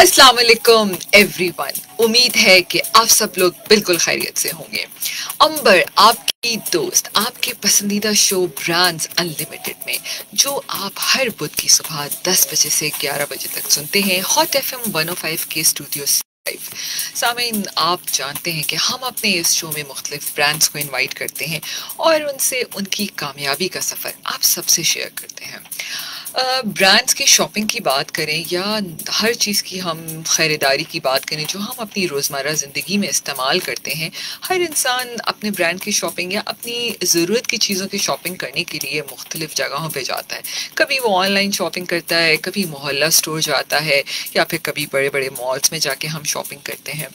अस्सलाम वालेकुम एवरीवन। उम्मीद है कि आप सब लोग बिल्कुल खैरियत से होंगे। अंबर आपकी दोस्त आपके पसंदीदा शो ब्रांड्स अनलिमिटेड में, जो आप हर बुध की सुबह 10 बजे से 11 बजे तक सुनते हैं हॉट एफएम 105 के स्टूडियो लाइव। सामीन, आप जानते हैं कि हम अपने इस शो में मुख्तलिफ ब्रांड्स को इनवाइट करते हैं और उनसे उनकी कामयाबी का सफ़र आप सबसे शेयर करते हैं। ब्रांड्स की शॉपिंग की बात करें या हर चीज़ की हम ख़रीदारी की बात करें जो हम अपनी रोज़मर्रा ज़िंदगी में इस्तेमाल करते हैं, हर इंसान अपने ब्रांड की शॉपिंग या अपनी ज़रूरत की चीज़ों की शॉपिंग करने के लिए मुख्तलिफ़ जगहों पे जाता है। कभी वो ऑनलाइन शॉपिंग करता है, कभी मोहल्ला स्टोर जाता है या फिर कभी बड़े बड़े मॉल्स में जाके हम शॉपिंग करते हैं।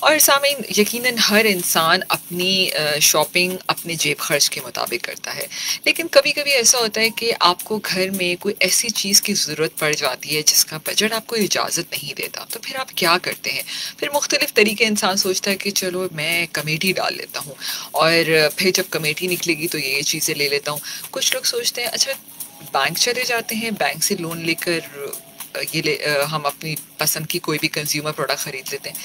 और सामीन, यकीनन हर इंसान अपनी शॉपिंग अपने जेब खर्च के मुताबिक करता है, लेकिन कभी कभी ऐसा होता है कि आपको घर में कोई ऐसी चीज़ की ज़रूरत पड़ जाती है जिसका बजट आपको इजाज़त नहीं देता, तो फिर आप क्या करते हैं? फिर मुख्तलिफ तरीके इंसान सोचता है कि चलो मैं कमेटी डाल लेता हूँ और फिर जब कमेटी निकलेगी तो ये चीज़ें ले लेता हूँ। कुछ लोग सोचते हैं अच्छा बैंक चले जाते हैं, बैंक से लोन लेकर हम अपनी पसंद की कोई भी कंज्यूमर प्रोडक्ट ख़रीद लेते हैं।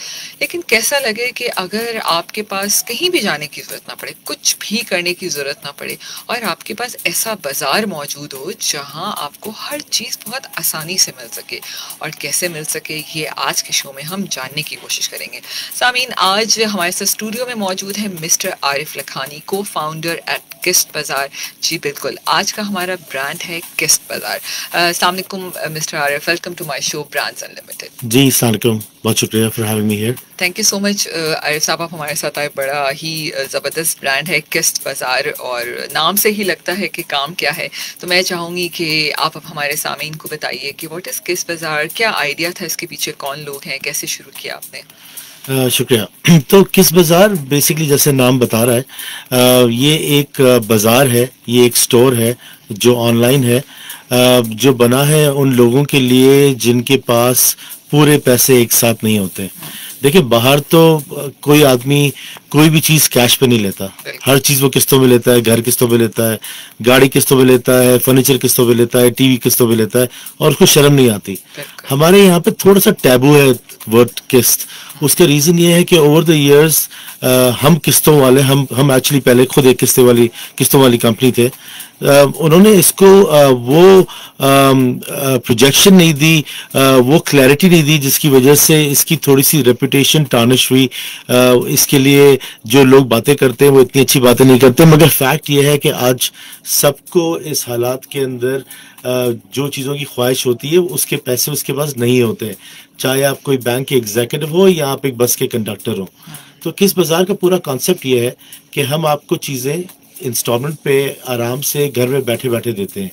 लेकिन कैसा लगे कि अगर आपके पास कहीं भी जाने की ज़रूरत ना पड़े, कुछ भी करने की ज़रूरत ना पड़े और आपके पास ऐसा बाज़ार मौजूद हो जहां आपको हर चीज़ बहुत आसानी से मिल सके। और कैसे मिल सके ये आज के शो में हम जानने की कोशिश करेंगे। सामीन, आज हमारे साथ स्टूडियो में मौजूद है मिस्टर आरिफ लखानी, को फाउंडर एट किस्त बाज़ार। जी बिल्कुल, आज का हमारा ब्रांड है किस्त बाज़ार। अस्सलाम वालेकुम mister Arif, welcome to my show brands unlimited. जी अस्सलाम वालेकुम, बहुत शुक्रिया for having me here. Thank you so much Arif साहब, आप हमारे साथ आए। बड़ा ही ज़बरदस्त ब्रांड है किस्त बाज़ार और नाम से ही लगता है कि काम क्या है। तो मैं चाहूँगी कि आप अब हमारे सामीन को बताइए कि व्हाट इज़ किस्त बाज़ार, क्या आइडिया था इसके पीछे, कौन लोग हैं, कैसे शुरू किया आपने? शुक्रिया। तो किस बाज़ार बेसिकली जैसे नाम बता रहा है, ये एक बाज़ार है, ये एक स्टोर है जो ऑनलाइन है, जो बना है उन लोगों के लिए जिनके पास पूरे पैसे एक साथ नहीं होते। देखिए, बाहर तो कोई आदमी कोई भी चीज़ कैश पे नहीं लेता, हर चीज़ वो किस्तों में लेता है, घर किस्तों में लेता है, गाड़ी किस्तों में लेता है, फर्नीचर किस्तों में लेता है, टीवी किस्तों में लेता है और उसको शर्म नहीं आती। हमारे यहाँ पे थोड़ा सा टैबू है वर्ड किस्त। उसका रीज़न ये है कि ओवर द इयर्स हम किस्तों वाले, हम एक्चुअली पहले खुद एक किस्तों वाली कंपनी थे। उन्होंने इसको वो प्रोजेक्शन नहीं दी, वो क्लैरिटी नहीं दी, जिसकी वजह से इसकी थोड़ी सी रेपुटेशन टार्निश हुई। इसके लिए जो लोग बातें करते हैं वो इतनी अच्छी बातें नहीं करते, मगर फैक्ट ये है कि आज सबको इस हालात के अंदर जो चीज़ों की ख्वाहिश होती है उसके पैसे उसके पास नहीं होते, चाहे आप कोई बैंक के एग्जीक्यूटिव हो या आप एक बस के कंडक्टर हो। तो किस बाज़ार का पूरा कॉन्सेप्ट ये है कि हम आपको चीज़ें इंस्टॉलमेंट पे आराम से घर में बैठे बैठे देते हैं।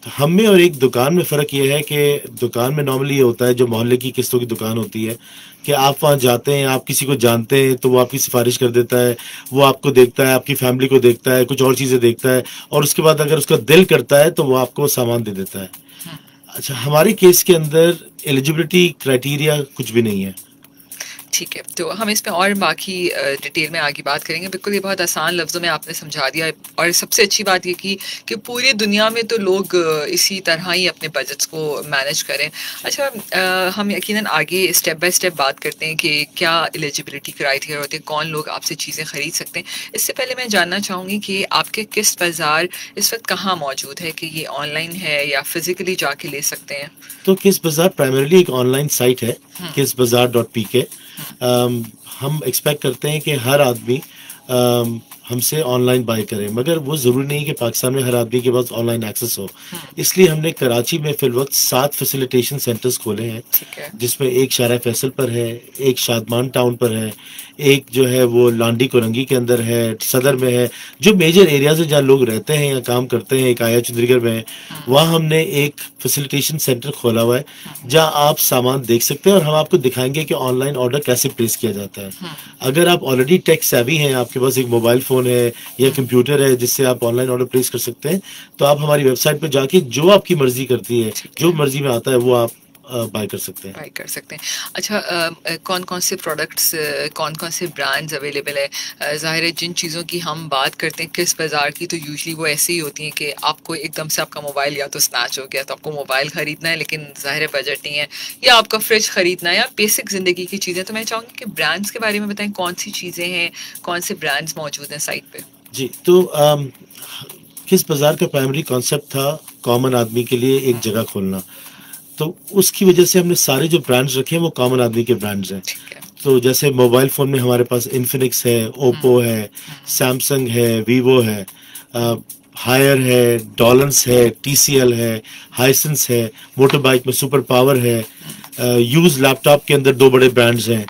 तो हम में और एक दुकान में फ़र्क ये है कि दुकान में नॉर्मली ये होता है, जो मोहल्ले की किस्तों की दुकान होती है, कि आप वहाँ जाते हैं, आप किसी को जानते हैं तो वो आपकी सिफारिश कर देता है, वो आपको देखता है, आपकी फैमिली को देखता है, कुछ और चीज़ें देखता है और उसके बाद अगर उसका दिल करता है तो वो आपको सामान दे देता है। अच्छा, हमारे केस के अंदर एलिजिबिलिटी क्राइटेरिया कुछ भी नहीं है। ठीक है, तो हम इसमें और बाकी डिटेल में आगे बात करेंगे। बिल्कुल, ये बहुत आसान लफ्ज़ों में आपने समझा दिया और सबसे अच्छी बात ये की कि पूरी दुनिया में तो लोग इसी तरह ही अपने बजट्स को मैनेज करें। अच्छा, हम यकीनन आगे स्टेप बाय स्टेप बात करते हैं कि क्या एलिजिबिलिटी क्राइटेरिया होते हैं, कौन लोग आपसे चीज़ें ख़रीद सकते हैं। इससे पहले मैं जानना चाहूँगी कि आपके किस्त बाज़ार इस वक्त कहाँ मौजूद है, कि ये ऑनलाइन है या फिज़िकली जाके ले सकते हैं? तो किस बाज़ार प्राइमरीली एक ऑनलाइन साइट है, kisbazaar.pk। हम एक्सपेक्ट करते हैं कि हर आदमी हमसे ऑनलाइन बाय करे, मगर वो ज़रूरी नहीं कि पाकिस्तान में हर आदमी के पास ऑनलाइन एक्सेस हो। इसलिए हमने कराची में फिल वक्त 7 फैसिलिटेशन सेंटर्स खोले हैं, जिसमें एक शारा फैसल पर है, एक शादमान टाउन पर है, एक जो है वो लांडी कोरंगी के अंदर है, सदर में है, जो मेजर एरियाज है जहाँ लोग रहते हैं या काम करते हैं। एक आया चंद्रीगढ़ में है, वहाँ हमने एक फैसिलिटेशन सेंटर खोला हुआ है जहाँ आप सामान देख सकते हैं और हम आपको दिखाएंगे कि ऑनलाइन ऑर्डर कैसे प्लेस किया जाता है। अगर आप ऑलरेडी टेक सेवी हैं, आपके पास एक मोबाइल फ़ोन है या कंप्यूटर है जिससे आप ऑनलाइन ऑर्डर प्लेस कर सकते हैं, तो आप हमारी वेबसाइट पर जाके जो आपकी मर्जी करती है, जो मर्जी में आता है वो आप बाय कर सकते हैं। बाय कर सकते हैं। अच्छा, कौन कौन से प्रोडक्ट्स, कौन कौन से ब्रांड्स अवेलेबल है? जाहिर है जिन चीज़ों की हम बात करते हैं किस बाज़ार की, तो यूजली वो ऐसी ही होती हैं कि आपको एकदम से आपका मोबाइल या तो स्नैच हो गया, तो आपको मोबाइल ख़रीदना है लेकिन ज़ाहिर है बजट नहीं है, या आपका फ्रिज ख़रीदना है, या बेसिक ज़िंदगी की चीज़ें। तो मैं चाहूँगी कि ब्रांड्स के बारे में बताएं, कौन सी चीज़ें हैं, कौन से ब्रांड्स मौजूद हैं साइट पे? जी, तो किस बाजार का प्राइमरी कॉन्सेप्ट था कॉमन आदमी के लिए एक जगह खोलना, तो उसकी वजह से हमने सारे जो ब्रांड्स रखे हैं वो कॉमन आदमी के ब्रांड्स हैं। ठीक है। तो जैसे मोबाइल फ़ोन में हमारे पास इन्फिनिक्स है, ओप्पो है, सैमसंग है, वीवो है, हायर है, डॉलन्स है, टीसीएल है, हाइसेंस है, मोटर बाइक में सुपर पावर है, यूज लैपटॉप के अंदर दो बड़े ब्रांड्स हैं।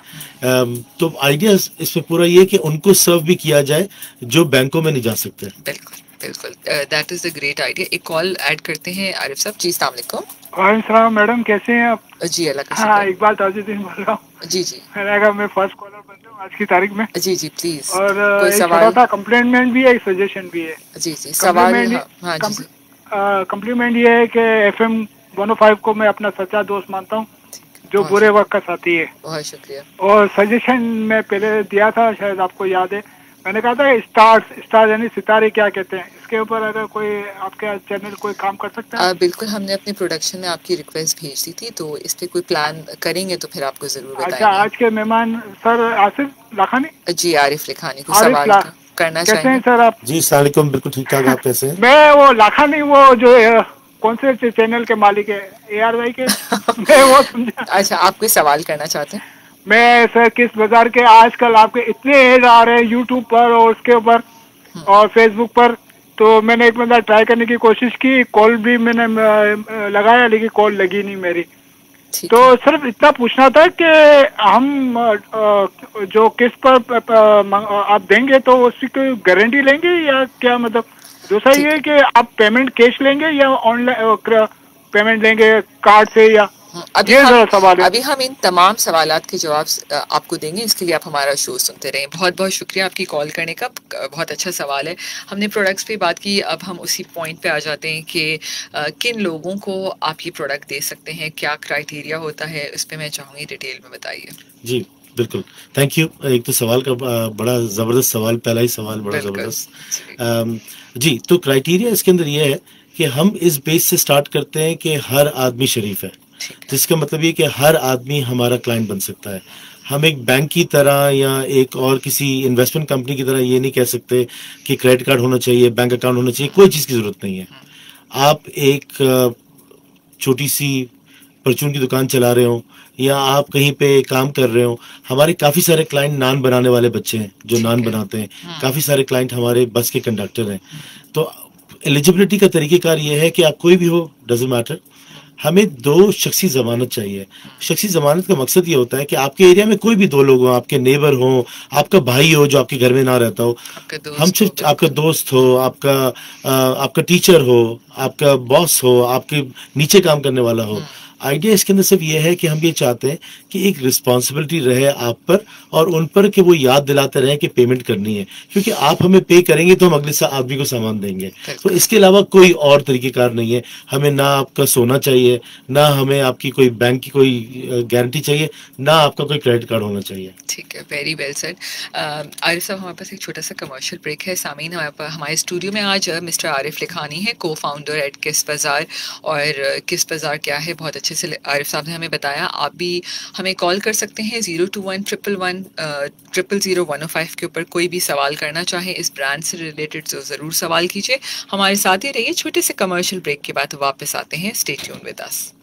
तो आइडिया इसमें पूरा ये है कि उनको सर्व भी किया जाए जो बैंकों में नहीं जा सकते। बिल्कुल बिल्कुल, that is the great idea. एक कॉल ऐड करते हैं आरिफ साहब जी। अस्सलाम वालेकुम। वालेकुम मैडम, कैसे हैं आप? जी अल्लाह का हाँ, शुक्र। इकबाल ताजुद्दीन बोल रहा हूँ। जी जी मैंने कहा मैं फर्स्ट कॉलर बन जाऊँ आज की तारीख में। जी जी प्लीज, और कोई एक सवाल? छोटा सा कम्प्लीमेंट भी है, एक सजेशन भी है। जी जी सवाल। हाँ हाँ जी जी। कम्प्लीमेंट ये है कि FM 105 को मैं अपना सच्चा दोस्त मानता हूँ, जो बहुत बुरे वक्त का साथी है। बहुत शुक्रिया। और सजेशन मैं पहले दिया था, शायद आपको याद है, मैंने कहा था स्टार्स यानी सितारे क्या कहते हैं, इसके ऊपर अगर कोई आपके चैनल कोई काम कर सकता है? बिल्कुल, हमने अपने प्रोडक्शन में आपकी रिक्वेस्ट भेज दी थी, तो इस पे कोई प्लान करेंगे तो फिर आपको जरूर अच्छा, बताएंगे। आज के मेहमान सर आसिफ लाखानी, जी आरिफ लिखानी को आरिफ सवाल ला करना कैसे हैं चाहेंगे? सर आप? जी अस्सलाम वालेकुम, बिल्कुल ठीक ठाक, आप कैसे हैं? मैं वो लाखानी, वो जो कौन से चैनल के मालिक है, ARY के मैं वो समझा। अच्छा, आप कोई सवाल करना चाहते हैं? मैं सर किस बाजार के आजकल आपके इतने एड आ रहे हैं यूट्यूब पर और उसके ऊपर और फेसबुक पर, तो मैंने एक मतलब ट्राई करने की कोशिश की, कॉल भी मैंने लगाया लेकिन कॉल लगी नहीं मेरी। ठीक तो है। सिर्फ इतना पूछना था कि हम जो किस्त पर आप देंगे तो उसकी कोई गारंटी लेंगे या क्या, मतलब दूसरा ठीक ये है कि आप पेमेंट कैश लेंगे या ऑनलाइन पेमेंट लेंगे कार्ड से, या अभी ये हम जरा सवाल है। अभी हम इन तमाम सवालात के जवाब आपको देंगे, इसके लिए आप हमारा शो सुनते रहें। बहुत बहुत शुक्रिया आपकी कॉल करने का, बहुत अच्छा सवाल है। हमने प्रोडक्ट्स पे बात की, अब हम उसी पॉइंट पे आ जाते हैं कि किन लोगों को आप ये प्रोडक्ट दे सकते हैं, क्या क्राइटेरिया होता है, इस पे मैं चाहूँगी डिटेल में बताइए। जी बिल्कुल, थैंक यू। एक तो सवाल का बड़ा ज़बरदस्त सवाल, पहला ही सवाल बड़ा बिल्कुल ज़बरदस्त। जी, तो क्राइटेरिया इसके अंदर ये है कि हम इस बेस से स्टार्ट करते हैं कि हर आदमी शरीफ है, जिसका मतलब ये कि हर आदमी हमारा क्लाइंट बन सकता है। हम एक बैंक की तरह या एक और किसी इन्वेस्टमेंट कंपनी की तरह ये नहीं कह सकते कि क्रेडिट कार्ड होना चाहिए, बैंक अकाउंट होना चाहिए, कोई चीज़ की ज़रूरत नहीं है। आप एक छोटी सी परचून की दुकान चला रहे हो या आप कहीं पे काम कर रहे हो, हमारे काफ़ी सारे क्लाइंट नान बनाने वाले बच्चे हैं जो नान बनाते हैं, काफ़ी सारे क्लाइंट हमारे बस के कंडक्टर हैं। तो एलिजिबिलिटी का तरीक़ेकार ये है कि आप कोई भी हो, डजेंट मैटर, हमें दो शख्सी ज़मानत चाहिए। शख्सी ज़मानत का मकसद ये होता है कि आपके एरिया में कोई भी दो लोग हों, आपके नेबर हो, आपका भाई हो जो आपके घर में ना रहता हो, हम सिर्फ आपका दोस्त हो, आपका टीचर हो, आपका बॉस हो, आपके नीचे काम करने वाला हो। आइडिया इसके अंदर सिर्फ ये है कि हम ये चाहते हैं कि एक रिस्पॉन्सिबिलिटी रहे आप पर और उन पर कि वो याद दिलाते रहें कि पेमेंट करनी है, क्योंकि आप हमें पे करेंगे तो हम अगले आदमी को सामान देंगे। तो इसके अलावा कोई और तरीक़ेकार नहीं है। हमें ना आपका सोना चाहिए, ना हमें आपकी कोई बैंक की कोई गारंटी चाहिए, ना आपका कोई क्रेडिट कार्ड होना चाहिए। ठीक है, वेरी वेल सेड। आरिफ साहब, हमारे पास एक छोटा सा कमर्शियल ब्रेक है। सामीन, हमारे स्टूडियो में आज मिस्टर आरिफ लिखानी है, को फाउंडर एट किस बाज़ार। और किस बाज़ार क्या है बहुत अच्छे से आरिफ साहब ने हमें बताया। आप भी हमें कॉल कर सकते हैं 021-111-000-105 के ऊपर, कोई भी सवाल करना चाहें इस ब्रांड से रिलेटेड तो ज़रूर सवाल कीजिए। हमारे साथ ही रहिए, छोटे से कमर्शियल ब्रेक के बाद वापस आते हैं। Stay tuned with us.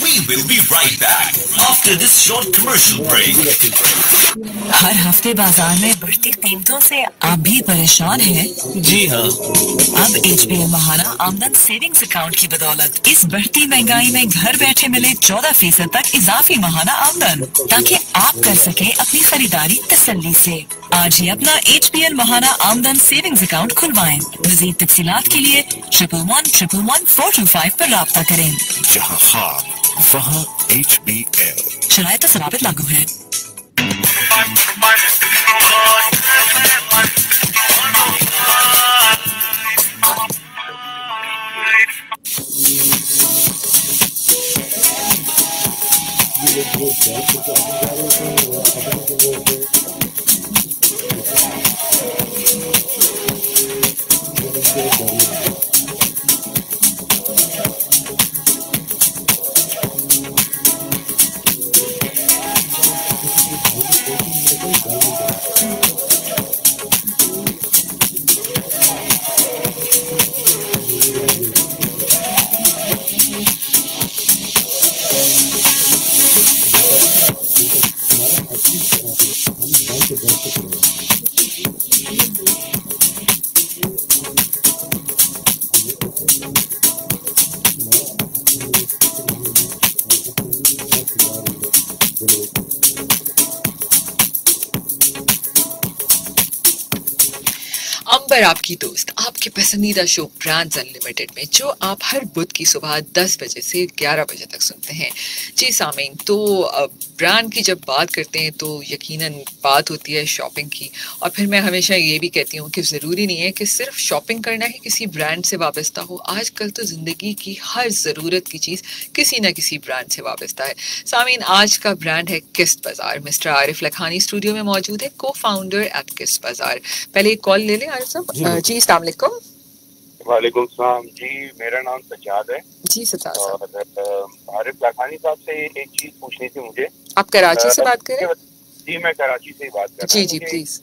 We will be right back after this short commercial break. हर हफ्ते बाजार में बढ़ती कीमतों से आप भी परेशान हैं? जी हाँ, अब HBL महाना आमदन सेविंग्स अकाउंट की बदौलत इस बढ़ती महंगाई में घर बैठे मिले 14% तक इजाफी महाना आमदन, ताकि आप कर सके अपनी खरीदारी तसल्ली से। आज ही अपना HBL महाना आमदन सेविंग्स अकाउंट खुलवाएं। मज़ीद तफसीलात के लिए 111-111-425 पर राब्ता करें। जहाँ ख्वाब वहाँ HBL। शराइत सराबित लागू है। अंबर आपकी दोस्त आपके पसंदीदा शो ब्रांड्स अनलिमिटेड में, जो आप हर बुध की सुबह 10 बजे से 11 बजे तक सुनते हैं। जी सामीन, तो ब्रांड की जब बात करते हैं तो यकीनन बात होती है शॉपिंग की, और फिर मैं हमेशा ये भी कहती हूँ कि ज़रूरी नहीं है कि सिर्फ शॉपिंग करना ही किसी ब्रांड से वाबस्ता हो। आजकल तो ज़िंदगी की हर ज़रूरत की चीज़ किसी न किसी ब्रांड से वाबस्ता है। सामीन, आज का ब्रांड है किस्त बाज़ार। मिस्टर आरिफ लखानी स्टूडियो में मौजूद है, को फाउंडर एट किस्त बाज़ार। पहले एक कॉल ले लें आरिफ साहब। जी अस्सलाम वालेकुम। वालेकुम सलाम जी, मेरा नाम सज्जाद है। जी सज्जाद साहब, और आरिफ लाखानी साहब से एक चीज पूछनी थी मुझे। आप कराची से बात कर रहे हैं? जी, मैं कराची से ही बात कर रहा हूँ। जी प्लीज।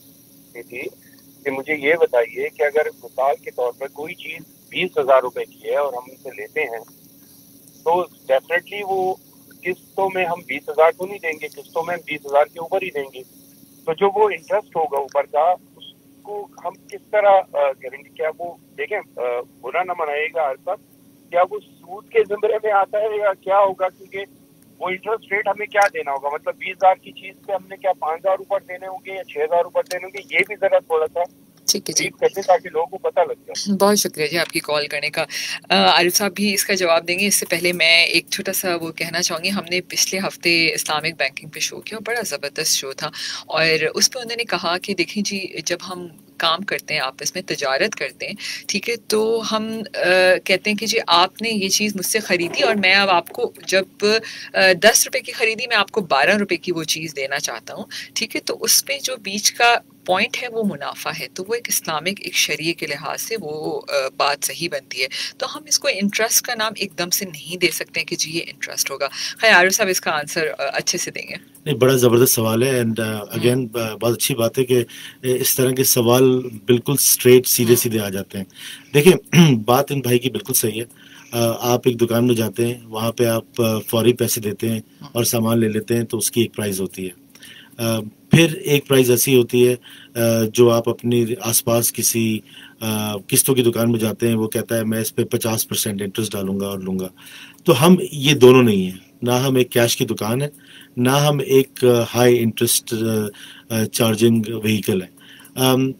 थी कि मुझे ये बताइए कि अगर मिसाल के तौर पर कोई चीज 20,000 रुपए की है और हम उसे लेते हैं, तो डेफिनेटली वो किस्तों में हम 20,000 तो नहीं देंगे, किस्तों में हम 20,000 के ऊपर ही देंगे। तो जो वो इंटरेस्ट होगा ऊपर का, उसको हम किस तरह करेंगे? क्या वो देखें, बुरा न मनाइएगा हर साहब, क्या वो सूद के ज़िम्मे में आता है या क्या होगा? क्योंकि वो इंटरेस्ट रेट हमें क्या देना होगा? मतलब 20,000 की चीज पे हमने क्या 5,000 ऊपर देने होंगे या 6,000 ऊपर देने होंगे? ये भी जरा थोड़ा सा ठीक है जी, करते ताकि लोगों को पता लग जाए। बहुत शुक्रिया जी आपकी कॉल करने का। आरिफ साहब भी इसका जवाब देंगे। इससे पहले मैं एक छोटा सा वो कहना चाहूँगी, हमने पिछले हफ्ते इस्लामिक बैंकिंग पे शो किया, बड़ा ज़बरदस्त शो था, और उस पर उन्होंने कहा कि देखें जी, जब हम काम करते हैं, आपस में तजारत करते हैं, ठीक है, तो हम कहते हैं कि जी आपने ये चीज़ मुझसे ख़रीदी और मैं अब आपको जब 10 रुपए की ख़रीदी, मैं आपको 12 रुपए की वो चीज़ देना चाहता हूँ, ठीक है, तो उसमें जो बीच का पॉइंट है वो मुनाफा है। तो वो एक इस्लामिक एक शरीय के लिहाज से वो बात सही बनती है। तो हम इसको इंटरेस्ट का नाम एकदम से नहीं दे सकते कि जी ये इंटरेस्ट होगा। खैर आरिफ साहब इसका आंसर अच्छे से देंगे। नहीं, बड़ा ज़बरदस्त सवाल है, एंड अगेन बहुत अच्छी बात है कि इस तरह के सवाल बिल्कुल स्ट्रेट सीधे सीधे आ जाते हैं। देखिए बात इन भाई की बिल्कुल सही है। आप एक दुकान में जाते हैं, वहाँ पे आप फौरी पैसे देते हैं और सामान ले लेते हैं, तो उसकी एक प्राइस होती है। फिर एक प्राइस ऐसी होती है जो आप अपनी आसपास किसी किस्तों की दुकान में जाते हैं, वो कहता है मैं इस पे 50% इंटरेस्ट डालूंगा और लूँगा। तो हम ये दोनों नहीं हैं, ना हम एक कैश की दुकान है, ना हम एक हाई इंटरेस्ट चार्जिंग व्हीकल है।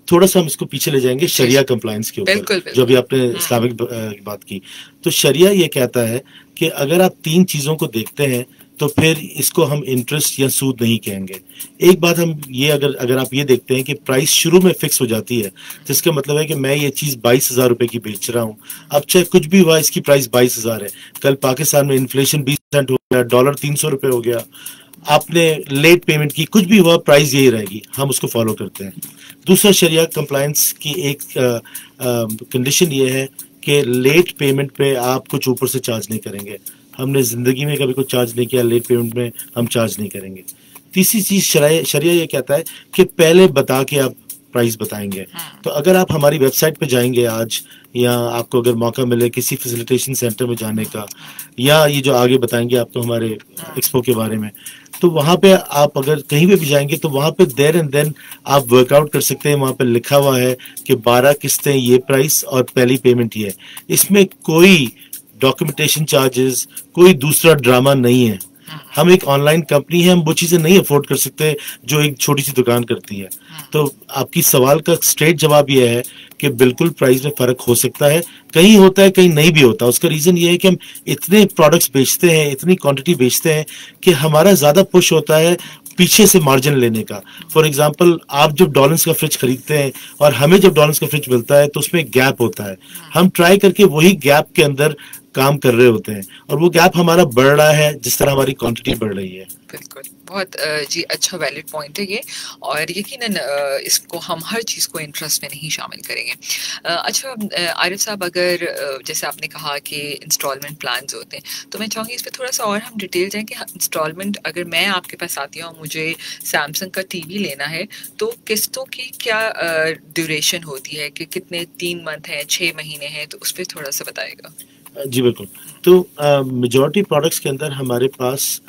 थोड़ा सा हम इसको पीछे ले जाएंगे शरिया कंप्लायंस के ऊपर, जो अभी आपने इस्लामिक बात की। तो शरिया ये कहता है कि अगर आप 3 चीज़ों को देखते हैं तो फिर इसको हम इंटरेस्ट या सूद नहीं कहेंगे। एक बात हम ये अगर आप ये देखते हैं कि प्राइस शुरू में फिक्स हो जाती है, जिसका मतलब है कि मैं ये चीज़ 22,000 रुपए की बेच रहा हूँ, अब चाहे कुछ भी हुआ इसकी प्राइस 22,000 है। कल पाकिस्तान में इन्फ्लेशन 20% हो गया, डॉलर 300 रुपये हो गया, आपने लेट पेमेंट की, कुछ भी हुआ प्राइस यही रहेगी, हम उसको फॉलो करते हैं। दूसरा शरिया कंप्लायंस की एक कंडीशन ये है कि लेट पेमेंट पे आप कुछ ऊपर से चार्ज नहीं करेंगे। हमने ज़िंदगी में कभी कुछ चार्ज नहीं किया, लेट पेमेंट में हम चार्ज नहीं करेंगे। तीसरी चीज़ शरिया ये कहता है कि पहले बता के आप प्राइस बताएंगे। तो अगर आप हमारी वेबसाइट पे जाएंगे आज, या आपको अगर मौका मिले किसी फैसिलिटेशन सेंटर में जाने का, या ये जो आगे बताएंगे आपको हमारे एक्सपो के बारे में, तो वहाँ पे आप अगर कहीं पे भी जाएंगे तो वहाँ पे देयर एंड देन आप वर्कआउट कर सकते हैं। वहाँ पे लिखा हुआ है कि 12 किस्तें ये प्राइस और पहली पेमेंट ये है। इसमें कोई डॉक्यूमेंटेशन चार्जेस, कोई दूसरा ड्रामा नहीं है। हम एक ऑनलाइन कंपनी है, हम वो चीज़ें नहीं अफोर्ड कर सकते जो एक छोटी सी दुकान करती है। तो आपकी सवाल का स्ट्रेट जवाब ये है कि बिल्कुल प्राइस में फ़र्क हो सकता है, कहीं होता है कहीं नहीं भी होता। उसका रीज़न ये है कि हम इतने प्रोडक्ट्स बेचते हैं, इतनी क्वांटिटी बेचते हैं कि हमारा ज़्यादा पुश होता है पीछे से मार्जिन लेने का। फॉर एग्जांपल, आप जब डॉलर्स का फ्रिज खरीदते हैं और हमें जब डॉलर्स का फ्रिज मिलता है तो उसमें एक गैप होता है। हम ट्राई करके वही गैप के अंदर काम कर रहे होते हैं, और वो गैप हमारा बढ़ रहा है जिस तरह हमारी क्वांटिटी बढ़ रही है। बिल्कुल, बहुत जी अच्छा वैलिड पॉइंट है ये, और यकीनन इसको हम हर चीज़ को इंटरेस्ट में नहीं शामिल करेंगे। अच्छा आरिफ साहब, अगर जैसे आपने कहा कि इंस्टॉलमेंट प्लान्स होते हैं, तो मैं चाहूँगी इस पर थोड़ा सा और हम डिटेल जाएं कि इंस्टॉलमेंट, अगर मैं आपके पास आती हूँ, मुझे सैमसंग का टीवी लेना है, तो किस्तों की क्या ड्यूरेशन होती है, कि कितने 3 मंथ हैं, 6 महीने हैं, तो उस पर थोड़ा सा बताएगा। जी बिल्कुल। तो मेजॉरिटी प्रोडक्ट्स के अंदर हमारे पास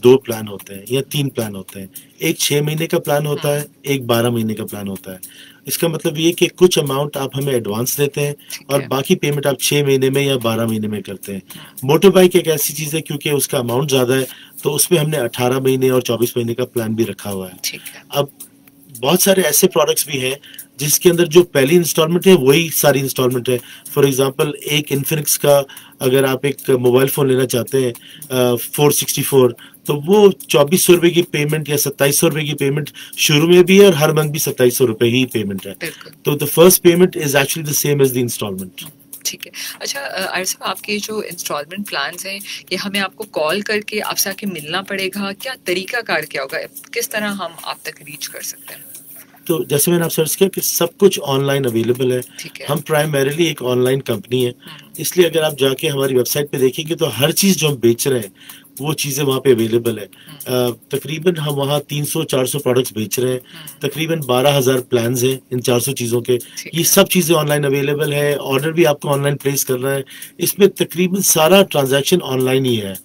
2 प्लान होते हैं या 3 प्लान होते हैं। एक 6 महीने का प्लान होता है, एक 12 महीने का प्लान होता है। इसका मतलब ये कि कुछ अमाउंट आप हमें एडवांस देते हैं और बाकी पेमेंट आप 6 महीने में या 12 महीने में करते हैं। मोटर बाइक एक ऐसी चीज़ है क्योंकि उसका अमाउंट ज़्यादा है, तो उसमें हमने 18 महीने और 24 महीने का प्लान भी रखा हुआ है। अब बहुत सारे ऐसे प्रोडक्ट्स भी हैं जिसके अंदर जो पहली इंस्टॉलमेंट है वही सारी इंस्टॉलमेंट है। फॉर एग्जांपल एक इन्फिनिक्स का अगर आप एक मोबाइल फ़ोन लेना चाहते हैं 464, तो वो 2400 रुपये की पेमेंट या 2700 रुपये की पेमेंट शुरू में भी है और हर मंथ भी 2700 रुपये ही पेमेंट है। बिल्कुल। तो the first payment is actually the same as the installment. ठीक है। अच्छा आरिफ साहब, आपके जो इंस्टॉलमेंट प्लान्स हैं, ये हमें आपको कॉल करके आपसे आके मिलना पड़ेगा, क्या तरीका कार क्या होगा, किस तरह हम आप तक रीच कर सकते हैं? तो जैसे मैंने आपसे अर्ज किया कि सब कुछ ऑनलाइन अवेलेबल है। ठीक है। हम प्राइमरीली एक ऑनलाइन कंपनी है, इसलिए अगर आप जाके हमारी वेबसाइट पे देखेंगे तो हर चीज़ जो हम बेच रहे हैं वो चीज़ें वहाँ पे अवेलेबल है। तकरीबन हम वहाँ 300-400 प्रोडक्ट्स बेच रहे हैं, तकरीबन 12,000 प्लान्स हैं इन 400 चीज़ों के। ये सब चीज़ें ऑनलाइन अवेलेबल है, ऑर्डर भी आपको ऑनलाइन प्लेस करना है। इसमें तकरीबन सारा ट्रांजैक्शन ऑनलाइन ही है।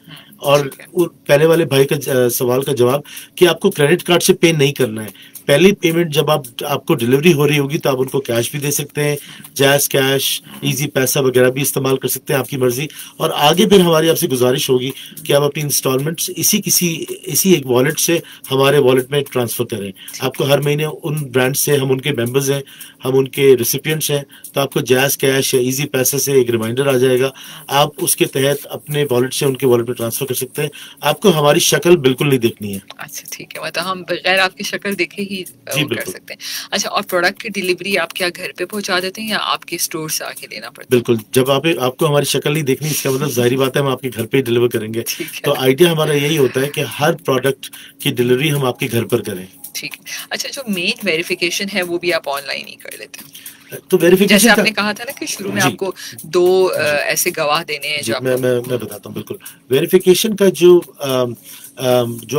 और पहले वाले भाई का सवाल का जवाब कि आपको क्रेडिट कार्ड से पे नहीं करना है। पहली पेमेंट जब आपको डिलीवरी हो रही होगी तो आप उनको कैश भी दे सकते हैं, जैज़ कैश, इजी पैसा वगैरह भी इस्तेमाल कर सकते हैं, आपकी मर्जी। और आगे फिर हमारी आपसे गुजारिश होगी कि आप अपनी इंस्टॉलमेंट्स इसी एक वॉलेट से हमारे वॉलेट में ट्रांसफ़र करें। आपको हर महीने उन ब्रांड से, हम उनके मेंबर्स हैं, हम उनके रिसिपिएंट्स हैं, तो आपको जैज़ कैश या इजी पैसा से एक रिमाइंडर आ जाएगा। आप उसके तहत अपने वॉलेट से उनके वॉलेट में ट्रांसफ़र कर सकते हैं। आपको हमारी शक्ल बिल्कुल नहीं देखनी है। अच्छा ठीक है, मतलब हम बगैर आपकी शक्ल देखे ही कर सकते हैं। अच्छा, और प्रोडक्ट की डिलीवरी आप क्या घर पे पहुंचा देते हैं या आपके स्टोर से आके लेना पड़ता है? बिल्कुल, जब आपको हमारी शक्ल नहीं देखनी, इसका मतलब जाहिर बात है हम आपके घर पे ही डिलीवर करेंगे। तो आइडिया हमारा यही होता है कि हर प्रोडक्ट की डिलीवरी हम आपके घर पर करें। ठीक है। अच्छा, जो मेन वेरिफिकेशन है वो भी आप ऑनलाइन ही कर लेते हैं? तो वेरिफिकेशन जैसे आपने कहा था ना कि शुरू में आपको 2 ऐसे गवाह देने हैं जो मैं बताता हूँ। बिल्कुल, वेरिफिकेशन का जो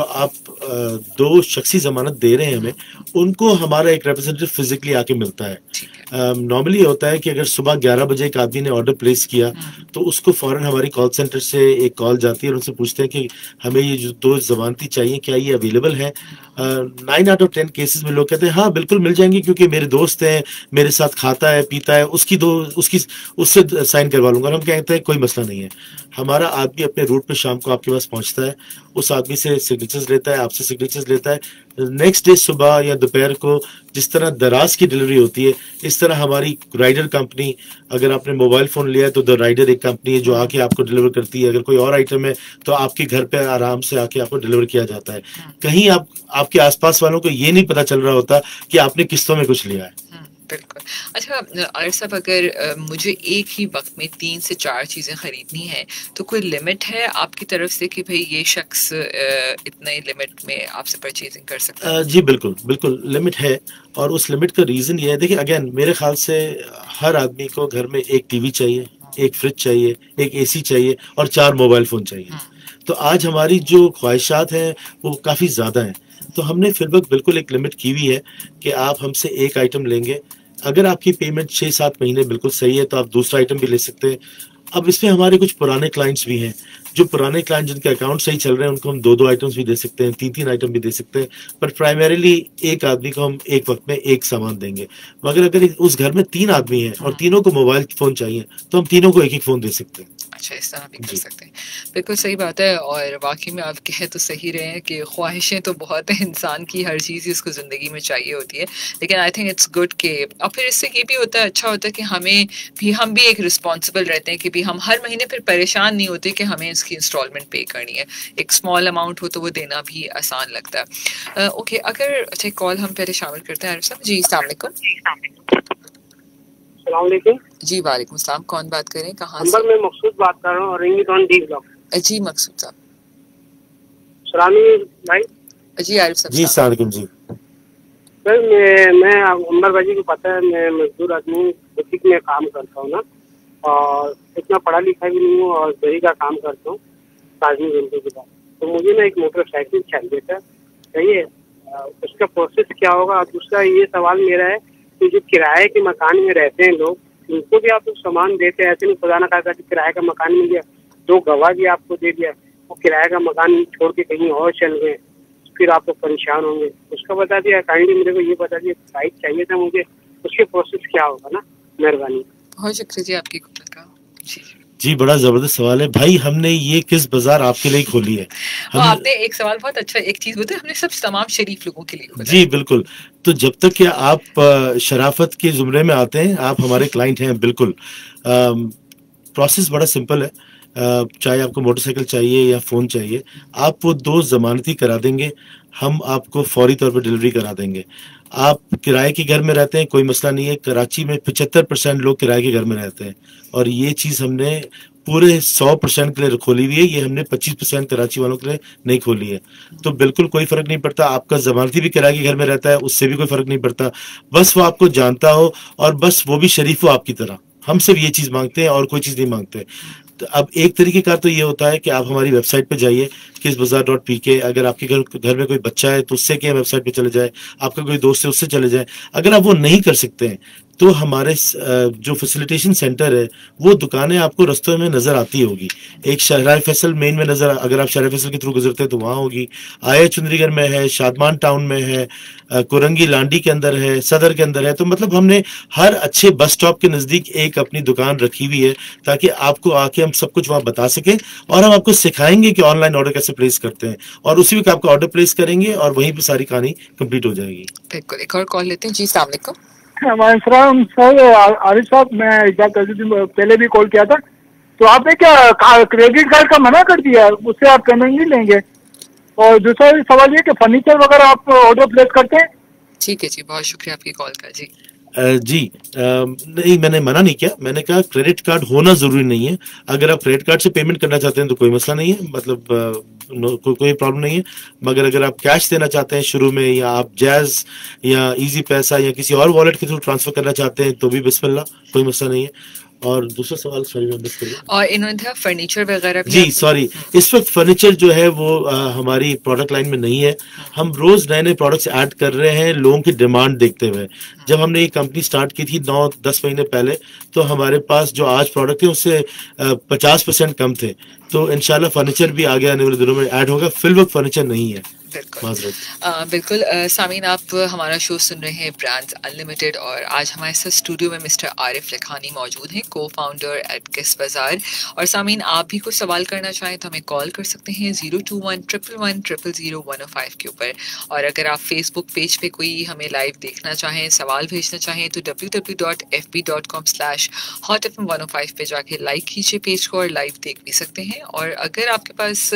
आप 2 शख्सी जमानत दे रहे हैं हमें, उनको हमारा एक रिप्रेजेंटेटिव फिजिकली आके मिलता है। नॉर्मली होता है कि अगर सुबह 11 बजे एक आदमी ने ऑर्डर प्लेस किया तो उसको फौरन हमारी कॉल सेंटर से एक कॉल जाती है और उनसे पूछते हैं कि हमें ये जो 2 जमानती चाहिए, क्या ये अवेलेबल है? 9 आउट ऑफ 10 केसेस में लोग कहते हैं हाँ बिल्कुल मिल जाएंगे, क्योंकि मेरे दोस्त हैं, मेरे साथ खाता है पीता है, उससे साइन करवा लूंगा। और हम कहते हैं कोई मसला नहीं है। हमारा आदमी अपने रूट पे शाम को आपके पास पहुंचता है, उस आदमी से सिग्नेचर्स लेता है, आपसे सिग्नेचर्स लेता है। नेक्स्ट डे सुबह या दोपहर को जिस तरह दराज की डिलीवरी होती है, इस तरह हमारी राइडर कंपनी, अगर आपने मोबाइल फ़ोन लिया है तो द राइडर एक कंपनी है जो आके आपको डिलीवर करती है। अगर कोई और आइटम है तो आपके घर पे आराम से आके आपको डिलीवर किया जाता है। कहीं आपके आसपास वालों को ये नहीं पता चल रहा होता कि आपने किस्तों में कुछ लिया है। बिल्कुल। अच्छा आरिफ साहब, अगर मुझे एक ही वक्त में 3 से 4 चीज़ें खरीदनी है तो कोई लिमिट है आपकी तरफ से कि भाई ये शख्स इतने लिमिट में आपसे परचेजिंग कर सकता है? जी बिल्कुल लिमिट है। और उस लिमिट का रीज़न ये है, देखिए अगेन मेरे ख्याल से हर आदमी को घर में एक टीवी चाहिए, एक फ्रिज चाहिए, एक एसी चाहिए और 4 मोबाइल फ़ोन चाहिए। तो आज हमारी जो ख्वाहिशात हैं वो काफ़ी ज़्यादा हैं। तो हमने फिर वक्त बिल्कुल एक लिमिट की हुई है कि आप हमसे एक आइटम लेंगे, अगर आपकी पेमेंट 6-7 महीने बिल्कुल सही है तो आप दूसरा आइटम भी ले सकते हैं। अब इसमें हमारे कुछ पुराने क्लाइंट्स भी हैं, जो पुराने क्लाइंट जिनके अकाउंट सही चल रहे हैं उनको हम 2-2 आइटम्स भी दे सकते हैं, 3-3 आइटम भी दे सकते हैं। पर प्राइमरीली एक आदमी को हम एक वक्त में एक सामान देंगे। मगर अगर उस घर में 3 आदमी हैं और तीनों को मोबाइल फ़ोन चाहिए तो हम तीनों को एक-एक फ़ोन दे सकते हैं। अच्छा, इस तरह भी कर सकते हैं। बिल्कुल सही बात है। और वाकई में आप कह तो सही रहे हैं कि ख्वाहिशें तो बहुत है इंसान की, हर चीज़ उसको ज़िंदगी में चाहिए होती है। लेकिन आई थिंक इट्स गुड कि, और फिर इससे ये भी होता है, अच्छा होता है कि हम भी एक रिस्पॉन्सिबल रहते हैं कि भी हम हर महीने फिर परेशान नहीं होते कि हमें इसकी इंस्टॉलमेंट पे करनी है। एक स्मॉल अमाउंट हो तो वो देना भी आसान लगता है। ओके, अगर अच्छा कॉल हम पहले शामिल करते हैं आरिफ साहब। जी अस्सलाम वालेकुम। जी वालेकुम सलाम, कौन बात कर रहे हैं, कहाँ से? मैं मकसूद बात कर रहा हूँ, रिंगटोन डी ब्लॉक। जी मकसूद साहब। सलामी भाई। जी आरिफ साहब। जी अस्सलाम वालेकुम। जी सर, मैं अंबर भाजी को पता है, मैं मजदूर आदमी बुटीक में काम करता हूँ ना, और इतना पढ़ा लिखा भी नहीं हूँ और दही का काम करता हूँ ताजमी घंटे के बाद। तो मुझे ना एक मोटरसाइकिल चाहिए था, चाहिए, उसका प्रोसेस क्या होगा? और दूसरा ये सवाल मेरा है कि जो किराए के मकान में रहते हैं लोग, उनको भी आप सामान देते हैं? ऐसे नहीं खुदा ना खासा कि किराए का मकान मिल गया, 2 गवाह भी आपको दे दिया, वो किराए का मकान छोड़ के कहीं और चल गए, फिर आप लोग परेशान होंगे। उसका बता दिया, काइंडली मेरे को ये बता दिया, बाइक चाहिए था मुझे, उसके प्रोसेस क्या होगा ना, मेहरबानी। बहुत शुक्रिया जी आपकी कॉल का। जी जी, बड़ा जबरदस्त सवाल है भाई। हमने ये किस बाजार आपके लिए खोली है। और हम आपने एक सवाल बहुत अच्छा, एक चीज बताई, हमने सब तमाम शरीफ लोगों के लिए खोला जी है। बिल्कुल। तो जब तक कि आप शराफत के जुमरे में आते हैं, आप हमारे क्लाइंट हैं बिल्कुल। प्रोसेस बड़ा सिंपल है। चाहे आपको मोटरसाइकिल चाहिए या फ़ोन चाहिए, आप वो 2 ज़मानती करा देंगे, हम आपको फौरी तौर पे डिलीवरी करा देंगे। आप किराए के घर में रहते हैं, कोई मसला नहीं है। कराची में 75% लोग किराए के घर में रहते हैं, और ये चीज़ हमने पूरे 100% के लिए खोली हुई है। ये हमने 25% कराची वालों के लिए नहीं खोली है। तो बिल्कुल कोई फ़र्क नहीं पड़ता, आपका ज़मानती भी किराए के घर में रहता है, उससे भी कोई फ़र्क नहीं पड़ता। बस वो आपको जानता हो, और बस वो भी शरीफ हो आपकी तरह। हम सिर्फ ये चीज़ मांगते हैं और कोई चीज़ नहीं मांगते। तो अब एक तरीके का तो ये होता है कि आप हमारी वेबसाइट पे जाइए, kisbazaar.pk। अगर आपके घर में कोई बच्चा है तो उससे क्या वेबसाइट पे चले जाए, आपका कोई दोस्त है उससे चले जाए। अगर आप वो नहीं कर सकते हैं तो हमारे जो फैसिलिटेशन सेंटर है, वो दुकानें आपको रस्तों में नजर आती होगी। एक शहरा फैसल मेन में नजर, अगर आप शहरा फैसल के थ्रू गुजरते हैं तो वहाँ होगी। आया चुंदरीगढ़ में है, शादमान टाउन में है, कुरंगी लांडी के अंदर है, सदर के अंदर है। तो मतलब हमने हर अच्छे बस स्टॉप के नजदीक एक अपनी दुकान रखी हुई है, ताकि आपको आके हम सब कुछ वहाँ बता सकें, और हम आपको सिखाएंगे कि ऑनलाइन ऑर्डर कैसे प्लेस करते हैं, और उसी वक्त आपका ऑर्डर प्लेस करेंगे और वहीं पे सारी कहानी कंप्लीट हो जाएगी। बिल्कुल। एक और कॉल लेते हैं जी। अस्सलाम वालेकुम। वालेकुम सर, आरिफ साहब, मैं एक बार पहले भी कॉल किया था, तो आपने क्या क्रेडिट कार्ड का मना कर दिया, उससे आप पेमेंट नहीं लेंगे? और दूसरा सवाल ये कि फर्नीचर वगैरह आप ऑर्डर प्लेस करते हैं? ठीक है जी, बहुत शुक्रिया आपकी कॉल का जी। जी नहीं, मैंने मना नहीं किया। मैंने कहा क्रेडिट कार्ड होना जरूरी नहीं है। अगर आप क्रेडिट कार्ड से पेमेंट करना चाहते हैं तो कोई मसला नहीं है, मतलब कोई प्रॉब्लम नहीं है। मगर अगर आप कैश देना चाहते हैं शुरू में, या आप जैज या इजी पैसा या किसी और वॉलेट के थ्रू ट्रांसफर करना चाहते हैं तो भी बिस्मिल्लाह, कोई मसला नहीं है। और दूसरा सवाल सॉरी मैं मिस कर गया। और इन्होंने था फर्नीचर वगैरह भी जी सॉरी, इस वक्त फर्नीचर जो है वो हमारी प्रोडक्ट लाइन में नहीं है। हम रोज नए नए प्रोडक्ट्स ऐड कर रहे हैं लोगों की डिमांड देखते हुए। जब हमने ये कंपनी स्टार्ट की थी 9-10 महीने पहले, तो हमारे पास जो आज प्रोडक्ट है उससे 50% कम थे। तो इंशाल्लाह फर्नीचर भी आगे आने वाले दिनों में ऐड होगा। फिल वक्त फर्नीचर नहीं है। बिल्कुल। सामीन, आप हमारा शो सुन रहे हैं ब्रांड्स अनलिमिटेड, और आज हमारे साथ स्टूडियो में मिस्टर आरिफ लखानी मौजूद हैं, को फाउंडर एट किस बाजार। और सामीन, आप भी कुछ सवाल करना चाहें तो हमें कॉल कर सकते हैं 021-111-000-105 के ऊपर। और अगर आप फेसबुक पेज पे कोई हमें लाइव देखना चाहें, सवाल भेजना चाहें, तो www.fb.com/hotfm105 पे जाके लाइक कीजिए पेज को और लाइव देख भी सकते हैं। और अगर आपके पास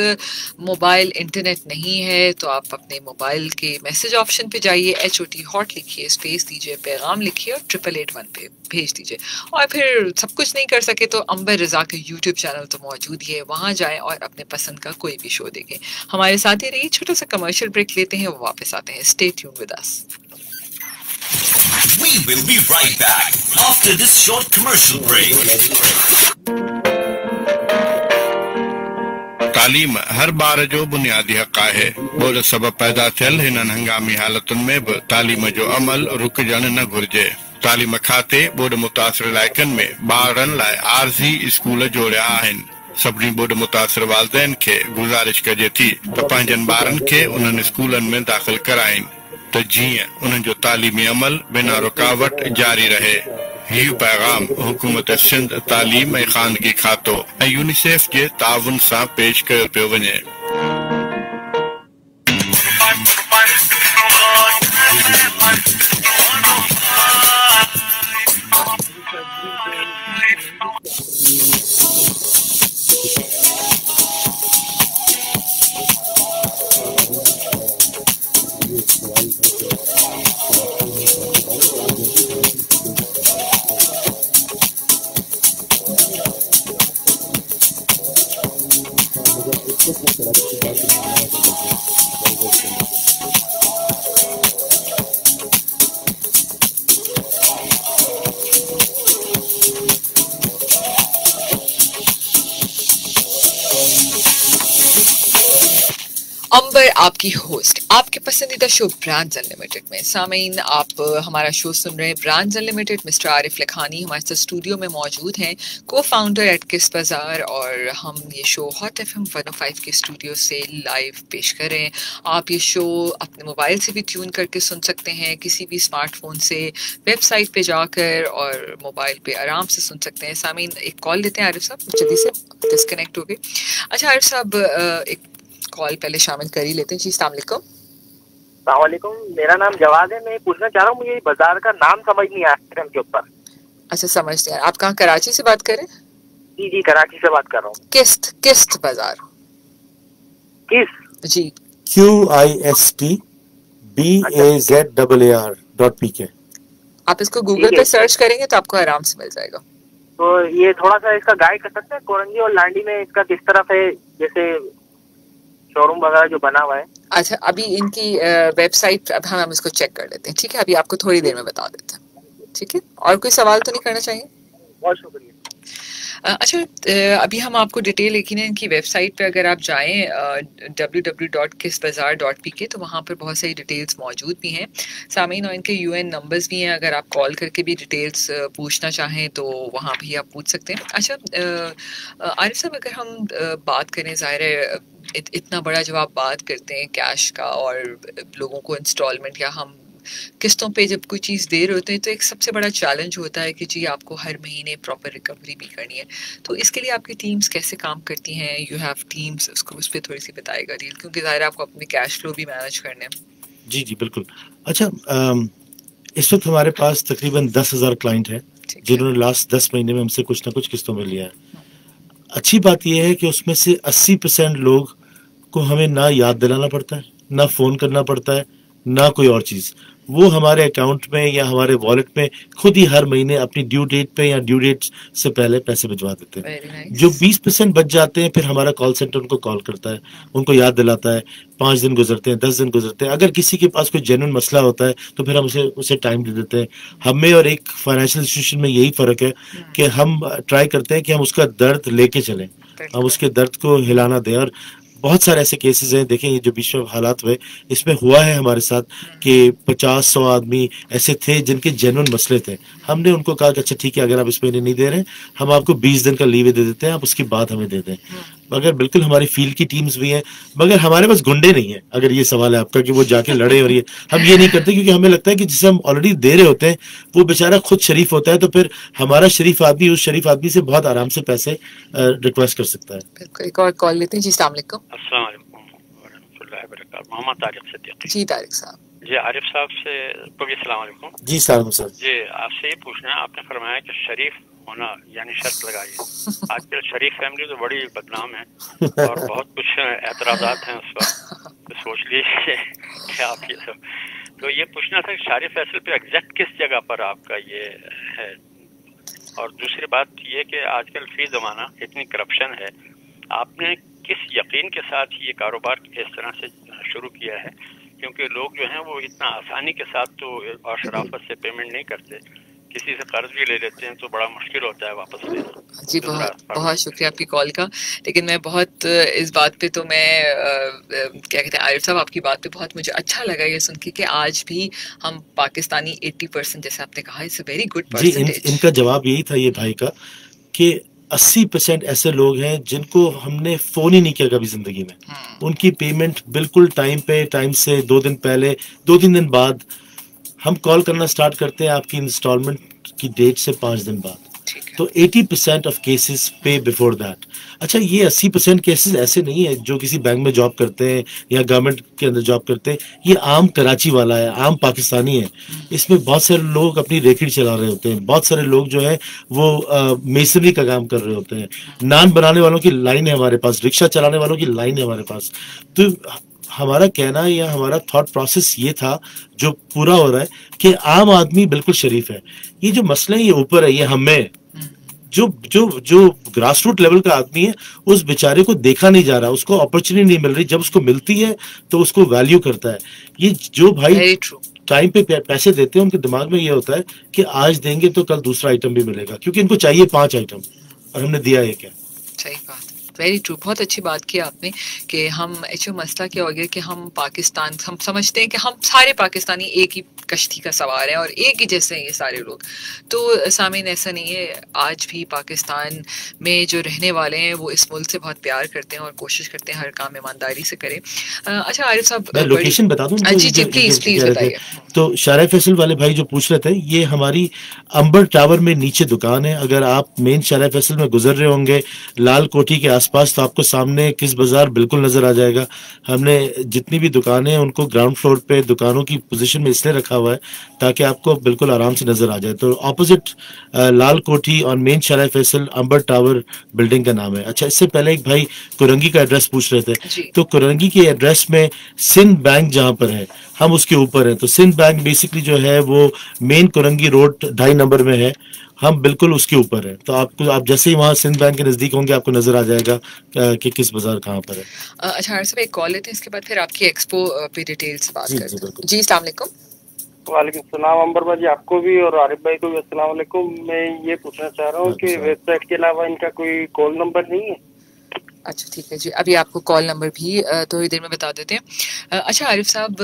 मोबाइल इंटरनेट नहीं है तो आप अपने मोबाइल के मैसेज ऑप्शन पे जाइए, HOT हॉट लिखिए, स्पेस दीजिए, पैगाम लिखिए और 8881 पे भेज दीजिए। और फिर सब कुछ नहीं कर सके तो अंबर रजा के यूट्यूब चैनल तो मौजूद ही है, वहां जाएं और अपने पसंद का कोई भी शो देखें। हमारे साथ ही रहिए, छोटा सा कमर्शियल ब्रेक लेते हैं, वो वापस आते हैं। Stay tune with us. We will be right back after this short commercial break. तालीम हर बार जो बुनियादी हक़ है। बोल सबब पैदा थियल हिननि हंगामी हालतुनि में भी तालीम जो अमल रुकजण न घुर्जे। तालीम खाते बोड मुतासिर इलाइक़नि में ॿारनि लाइ आरज़ी स्कूल जोड़िया आहिनि। सभिनी बोड मुतासिर वालिदैन खे गुज़ारिश कजे थी त पंहिंजनि ॿारनि खे उन्हनि स्कूलनि में दाख़िल कराइनि, त जीअं उन्हनि जो तालीमी अमल बिना रुकावट जारी रहे। ही पैगाम हुकूमत सिंध तालीम ऐं ख़ानगी खातो ऐं यूनिसेफ जे ताउन सां पेश कयो पियो वञे। अंबर आपकी होस्ट आपके पसंदीदा शो ब्रांड्स अनलिमिटेड में। सामीन, आप हमारा शो सुन रहे हैं brands unlimited. Mister Arif Lakhani हमारे साथ स्टूडियो में मौजूद हैं, को फाउंडर एट किस बाजार, और हम ये शो हॉट एफएम 105 के स्टूडियो से लाइव पेश कर रहे हैं। आप ये शो अपने मोबाइल से भी ट्यून करके सुन सकते हैं, किसी भी स्मार्टफोन से वेबसाइट पे जाकर, और मोबाइल पे आराम से सुन सकते हैं। सामीन, एक कॉल लेते हैं आरिफ साहब, जल्दी से डिस्कनेक्ट हो गए। अच्छा आरिफ साहब, एक कॉल पहले शामिल कर ही लेते हैं जी। अस्सलाम वालेकुम। मेरा नाम जवाद है। मैं पूछना चाह रहा हूँ, मुझे बाजार का नाम समझ नहीं आया FM के ऊपर। अच्छा, समझते हैं। आप कहाँ, कराची से बात करें? जी, कराची से बात कर रहा हूँ। किस्त बाजार। किस जी, QIST BAZAR.PK। आप इसको गूगल पे सर्च करेंगे तो आपको आराम से मिल जाएगा। तो ये थोड़ा सा इसका गाइड कर सकते हैं, कोरंगी और लांडी में इसका किस तरफ है, जैसे शोरूम वगैरह जो बना हुआ है? अच्छा, अभी इनकी वेबसाइट, अब हम इसको चेक कर लेते हैं, ठीक है? अभी आपको थोड़ी देर में बता देते हैं, ठीक है? और कोई सवाल तो नहीं करना चाहिए? बहुत शुक्रिया। अच्छा, अभी हम आपको डिटेल यकीन इनकी वेबसाइट पे अगर आप जाएं www.kisbazaar.pk तो वहाँ पर बहुत सारी डिटेल्स मौजूद भी हैं सामीन, और इनके UN नंबर्स भी हैं। अगर आप कॉल करके भी डिटेल्स पूछना चाहें तो वहाँ भी आप पूछ सकते हैं। अच्छा आरिफ साहब, अगर हम बात करें, ज़ाहिर है इतना बड़ा जब आप बात करते हैं कैश का और लोगों को इंस्टॉलमेंट या हम किस्तों पे जब कोई चीज़ दे रहे होते हैं, तो एक सबसे बड़ा चैलेंज होता है कि जी आपको हर महीने प्रॉपर रिकवरी भी करनी है। तो इसके लिए आपकी टीम्स कैसे काम करती हैं? यू हैव टीम्स, उसको उस पर थोड़ी सी बताएगा डील, क्योंकि ज़ाहिर है आपको अपने कैश फ्लो भी मैनेज करने हैं। जी जी बिल्कुल। अच्छा, इस वक्त हमारे पास तकरीबन 10,000 क्लाइंट है जिन्होंने लास्ट 10 महीने में हमसे कुछ ना कुछ किस्तों में लिया है। अच्छी बात यह है कि उसमें से 80% लोग को हमें ना याद दिलाना पड़ता है, ना फ़ोन करना पड़ता है, ना कोई और चीज़। वो हमारे अकाउंट में या हमारे वॉलेट में खुद ही हर महीने अपनी ड्यू डेट पे या ड्यू डेट से पहले पैसे भिजवा देते हैं। जो 20% बच जाते हैं, फिर हमारा कॉल सेंटर उनको कॉल करता है, उनको याद दिलाता है। 5 दिन गुजरते हैं, 10 दिन गुजरते हैं। अगर किसी के पास कोई जेन्युइन मसला होता है तो फिर हम उसे टाइम दे देते हैं। हमें और एक फाइनेंशियल इंस्टीट्यूशन में यही फ़र्क है कि हम ट्राई करते हैं कि हम उसका दर्द लेके चलें, हम उसके दर्द को हिलाना दें। और बहुत सारे ऐसे केसेस हैं, देखें ये जो बीच में हालात हुए, इसमें हुआ है हमारे साथ कि 50-100 आदमी ऐसे थे जिनके जेन्युइन मसले थे। हमने उनको कहा कि अच्छा ठीक है, अगर आप इस महीने नहीं दे रहे, हम आपको 20 दिन का लीव दे देते हैं, आप उसके बाद हमें दे दें। मगर बिल्कुल हमारी फील्ड की टीम्स भी हैं, मगर हमारे पास गुंडे नहीं है। अगर ये सवाल है आपका कि वो जाके लड़े, और ये हम ये नहीं करते, क्योंकि हमें लगता है कि जिसे हम ऑलरेडी दे रहे होते हैं वो बेचारा खुद शरीफ होता है, तो फिर हमारा शरीफ आदमी उस शरीफ आदमी से बहुत आराम से पैसे रिक्वेस्ट कर सकता है। एक और कॉल लेते हैं जी। अस्सलाम वालेकुम। मोहम्मद तारिक सिद्दीकी। जी तारिक साहब। जी आरिफ साहब से अस्सलाम वालेकुम। जी सलाम सर। जी आपसे ये पूछना है, आपने फरमाया कि शरीफ होना यानी शर्त लगाइए। आजकल शरीफ फैमिली तो बड़ी बदनाम है और बहुत कुछ एतराज़ात हैं उस पर, तो सोच लीजिए कि आप ये सब। तो ये पूछना था कि शारी फैसल पे एग्जैक्ट किस जगह पर आपका ये है। और दूसरी बात ये कि आजकल फी ज़माना इतनी करप्शन है, आपने किस यकीन के साथ ये कारोबार इस तरह से शुरू किया है? क्योंकि लोग जो हैं वो इतना आसानी के साथ तो और शराफत से पेमेंट नहीं करते, किसी से कर्ज भी ले लेते हैं तो बड़ा मुश्किल होता है वापस लेना। जी बहुत शुक्रिया आपकी कॉल का। लेकिन मैं बहुत इस बात पे तो मैं क्या कहते हैं आरिफ साहब, आपकी बात पे बहुत मुझे अच्छा लगा ये सुन के कि आज भी हम पाकिस्तानी 80% जैसे आपने कहा, it's a very good percentage. इनका जवाब यही था ये भाई का कि 80% ऐसे लोग हैं जिनको हमने फ़ोन ही नहीं किया कभी ज़िंदगी में। उनकी पेमेंट बिल्कुल टाइम पे, टाइम से 2 दिन पहले, 2-3 दिन बाद हम कॉल करना स्टार्ट करते हैं आपकी इंस्टॉलमेंट की डेट से 5 दिन बाद। तो 80% ऑफ केसेस पे बिफोर दैट। अच्छा, ये 80% केसेस ऐसे नहीं है जो किसी बैंक में जॉब करते हैं या गवर्नमेंट के अंदर जॉब करते हैं। ये आम कराची वाला है, आम पाकिस्तानी है। इसमें बहुत सारे लोग अपनी रेकिड चला रहे होते हैं, बहुत सारे लोग जो है वो मेसनरी का काम कर रहे होते हैं, नान बनाने वालों की लाइन है हमारे पास, रिक्शा चलाने वालों की लाइन है हमारे पास। तो हमारा कहना या हमारा थॉट प्रोसेस ये था जो पूरा हो रहा है कि आम आदमी बिल्कुल शरीफ है। ये जो मसला है ये ऊपर है, ये हमें जो ग्रास रूट लेवल का आदमी है उस बेचारे को देखा नहीं जा रहा, उसको अपॉर्चुनिटी नहीं मिल रही। जब उसको मिलती है तो उसको वैल्यू करता है। ये जो भाई टाइम पे पैसे देते हैं उनके दिमाग में ये होता है कि आज देंगे तो कल दूसरा आइटम भी मिलेगा, क्योंकि इनको चाहिए 5 आइटम और हमने दिया है क्या। सही बात। वेरी ट्रू, बहुत अच्छी बात की आपने कि हम जो मसला क्या हो गया कि हम पाकिस्तान, हम समझते हैं कि हम सारे पाकिस्तानी एक ही कश्ती का सवार हैं और एक ही जैसे हैं ये सारे लोग। तो सामीन ऐसा नहीं है, आज भी पाकिस्तान में जो रहने वाले हैं वो इस मुल्क से बहुत प्यार करते हैं और कोशिश करते हैं हर काम ईमानदारी से करें। अच्छा आरिफ साहब, मैं लोकेशन बता दूं? जी जी प्लीज प्लीज बताइए। तो शाराय फैसल वाले भाई जो पूछ रहे थे, ये हमारी अंबर टावर में नीचे दुकान है। अगर आप मेन शाराय फैसल में गुजर रहे होंगे लाल कोठी के आसपास, तो आपको सामने किस बाजार बिल्कुल नजर आ जाएगा। हमने जितनी भी दुकानें हैं उनको ग्राउंड फ्लोर पे दुकानों की पोजीशन में इसलिए रखा हुआ है ताकि आपको बिल्कुल आराम से नजर आ जाए। तो ऑपोजिट लाल कोठी और मेन शाराय फैसल अंबर टावर बिल्डिंग का नाम है। अच्छा, इससे पहले एक भाई कुरंगी का एड्रेस पूछ रहे थे, तो कुरंगी के एड्रेस में सिंध बैंक जहां पर है हम उसके ऊपर है। तो सिंध बैंक बेसिकली जो है वो मेन कुरंगी रोड 2.5 नंबर में है, हम बिल्कुल उसके ऊपर है। तो आपको, आप जैसे ही वहाँ सिंध बैंक के नजदीक होंगे आपको नजर आ जाएगा कि किस बाजार कहाँ पर है। अच्छा आरिफ साहब, एक कॉल लेते हैं, इसके बाद फिर आपकी एक्सपो पे डिटेल से बात करते हैं। जी अस्सलाम वालेकुम। वालेकुम सलाम अंबर भाई, आपको भी और आरिफ भाई को भी अस्सलाम वालेकुम। मैं ये पूछना चाह रहा हूँ कि वेबसाइट के अलावा इनका कोई कॉल नंबर नहीं है? अच्छा ठीक है जी, अभी आपको कॉल नंबर भी थोड़ी देर में बता देते हैं। अच्छा आरिफ साहब,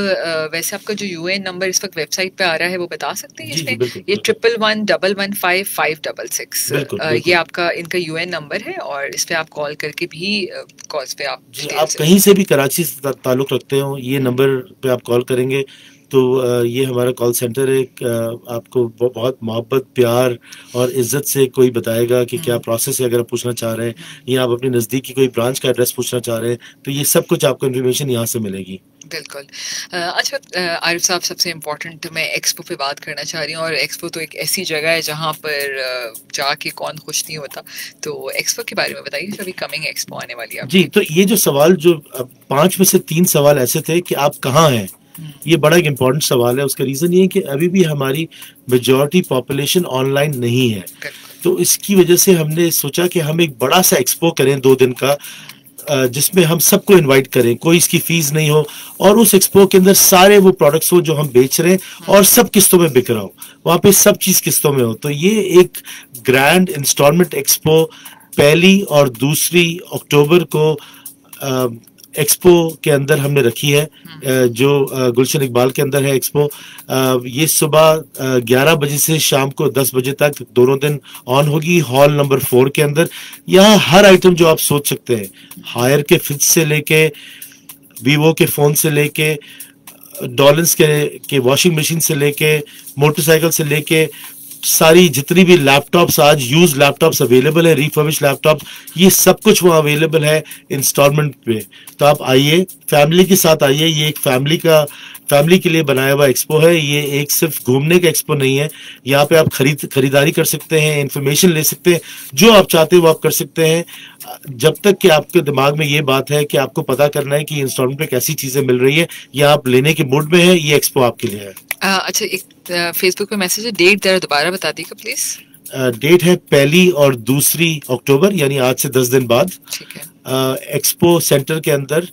वैसे आपका जो यूएन नंबर इस वक्त वेबसाइट पे आ रहा है वो बता सकते हैं इसमें? ये 1111555566 ये आपका इनका यूएन नंबर है और इस पे आप कॉल करके भी कॉल्स पे आप कहीं से भी कराची से ताल्लुक रखते हो, ये नंबर पे आप कॉल करेंगे तो ये हमारा कॉल सेंटर है। आपको बहुत मोहब्बत, प्यार और इज्जत से कोई बताएगा कि क्या प्रोसेस है। अगर आप पूछना चाह रहे हैं या आप अपने नज़दीक की कोई ब्रांच का एड्रेस पूछना चाह रहे हैं तो ये सब कुछ आपको इन्फॉर्मेशन यहाँ से मिलेगी। बिल्कुल। अच्छा आरिफ साहब, सबसे इम्पोर्टेंट मैं एक्सपो पे बात करना चाह रही हूँ, और एक्सपो तो एक ऐसी जगह है जहाँ पर जाके कौन खुश नहीं होता। तो एक्सपो के बारे में बताइए, अभी कमिंग एक्सपो आने वाली है। जी, तो ये जो सवाल, जो 5 में से 3 सवाल ऐसे थे कि आप कहाँ हैं, ये बड़ा एक इम्पॉर्टेंट सवाल है। उसका रीज़न ये है कि अभी भी हमारी मेजॉरिटी पॉपुलेशन ऑनलाइन नहीं है। तो इसकी वजह से हमने सोचा कि हम एक बड़ा सा एक्सपो करें 2 दिन का, जिसमें हम सबको इनवाइट करें, कोई इसकी फीस नहीं हो, और उस एक्सपो के अंदर सारे वो प्रोडक्ट्स हो जो हम बेच रहे हैं और सब किस्तों में बिक रहा हो, वहाँ पे सब चीज़ किस्तों में हो। तो ये एक ग्रैंड इंस्टॉलमेंट एक्सपो 1 और 2 अक्टूबर को एक्सपो के अंदर हमने रखी है, जो गुलशन इकबाल के अंदर है एक्सपो। ये सुबह 11 बजे से शाम को 10 बजे तक दोनों दिन ऑन होगी, हॉल नंबर 4 के अंदर। यहाँ हर आइटम जो आप सोच सकते हैं, हायर के फ्रिज से लेके वीवो के फ़ोन से लेके डॉलन्स के वॉशिंग मशीन से लेके मोटरसाइकिल से लेके सारी जितनी भी लैपटॉप्स, आज यूज लैपटॉप्स अवेलेबल है, रिफर्बिश लैपटॉप, ये सब कुछ वहाँ अवेलेबल है इंस्टॉलमेंट पे। तो आप आइए, फैमिली के साथ आइए। ये एक फैमिली के लिए बनाया हुआ एक्सपो है। ये एक सिर्फ घूमने का एक्सपो नहीं है। यहाँ पे आप खरीदारी कर सकते हैं, इंफॉर्मेशन ले सकते हैं, जो आप चाहते हो वो आप कर सकते हैं, जब तक कि आपके दिमाग में ये बात है कि आपको पता करना है कि इंस्टॉलमेंट पे कैसी चीजें मिल रही है या आप लेने के मूड में है, ये एक्सपो आपके लिए है। अच्छा, एक फेसबुक पे मैसेज है, डेट जरा दोबारा बता दीजिएगा प्लीज। डेट है 1 और 2 अक्टूबर, यानी आज से 10 दिन बाद। ठीक है। एक्सपो सेंटर के अंदर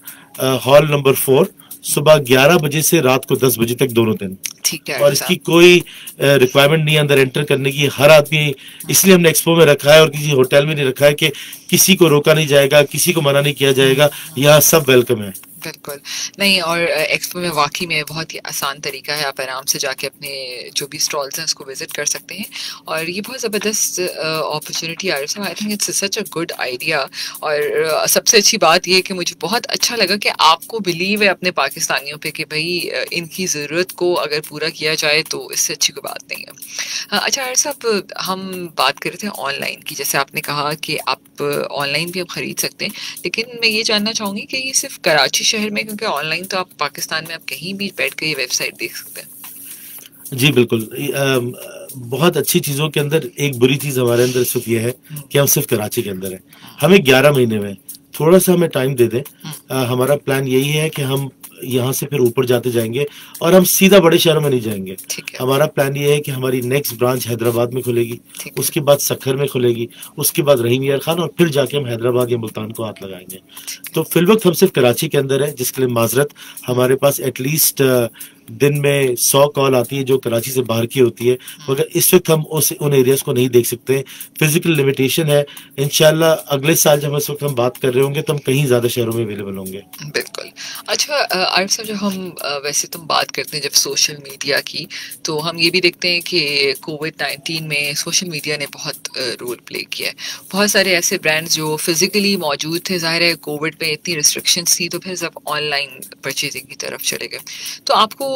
हॉल नंबर 4, सुबह 11 बजे से रात को 10 बजे तक दोनों दिन। ठीक है। और इसकी कोई रिक्वायरमेंट नहीं है अंदर एंटर करने की। हर आदमी, इसलिए हमने एक्सपो में रखा है और किसी होटल में नहीं रखा है कि किसी को रोका नहीं जाएगा, किसी को मना नहीं किया जाएगा। यहाँ सब वेलकम है। बिल्कुल नहीं, और एक्सपो में वाकई में बहुत ही आसान तरीका है, आप आराम से जाके अपने जो भी स्टॉल्स हैं उसको विजिट कर सकते हैं। और ये बहुत ज़बरदस्त अपॉर्चुनिटी आ रही है। I think it's such a good idea. और सबसे अच्छी बात ये है कि मुझे बहुत अच्छा लगा कि आपको बिलीव है अपने पाकिस्तानियों पे कि भाई इनकी ज़रूरत को अगर पूरा किया जाए तो इससे अच्छी कोई बात नहीं है। अच्छा आरिफ साहब, हम बात कर रहे थे ऑनलाइन की, जैसे आपने कहा कि आप ऑनलाइन भी आप ख़रीद सकते हैं, लेकिन मैं ये जानना चाहूँगी कि ये सिर्फ कराची शहर में, क्योंकि ऑनलाइन तो आप पाकिस्तान में आप कहीं भी बैठ कर ये वेबसाइट देख सकते हैं। जी बिल्कुल। बहुत अच्छी चीज़ों के अंदर एक बुरी चीज़ हमारे अंदर इस वक्त ये है कि हम सिर्फ कराची के अंदर हैं। हमें 11 महीने में थोड़ा सा हमें टाइम दे दें। हमारा प्लान यही है कि हम यहाँ से फिर ऊपर जाते जाएंगे और हम सीधा बड़े शहरों में नहीं जाएंगे। हमारा प्लान ये है कि हमारी नेक्स्ट ब्रांच हैदराबाद में खुलेगी, उसके बाद सखर में खुलेगी, उसके बाद रहीम यार खान, और फिर जाके हम हैदराबाद या मुल्तान को हाथ लगाएंगे। तो फिल वक्त हम सिर्फ कराची के अंदर है, जिसके लिए माजरत। हमारे पास एटलीस्ट दिन में 100 कॉल आती है जो कराची से बाहर की होती है, मगर इस वक्त हम उन एरियाज को नहीं देख सकते, फिजिकल लिमिटेशन है। इंशाल्लाह अगले साल जब इस वक्त हम बात कर रहे होंगे तो हम कहीं ज्यादा शहरों में अवेलेबल होंगे। बिल्कुल। अच्छा आरिफ साहब, जब हम वैसे तुम बात करते हैं जब सोशल मीडिया की, तो हम ये भी देखते हैं कि कोविड-19 में सोशल मीडिया ने बहुत रोल प्ले किया है। बहुत सारे ऐसे ब्रांड्स जो फिजिकली मौजूद थे, जाहिर है कोविड पे इतनी रिस्ट्रिक्शंस थी तो फिर सब ऑनलाइन परचेजिंग की तरफ चले गए। तो आपको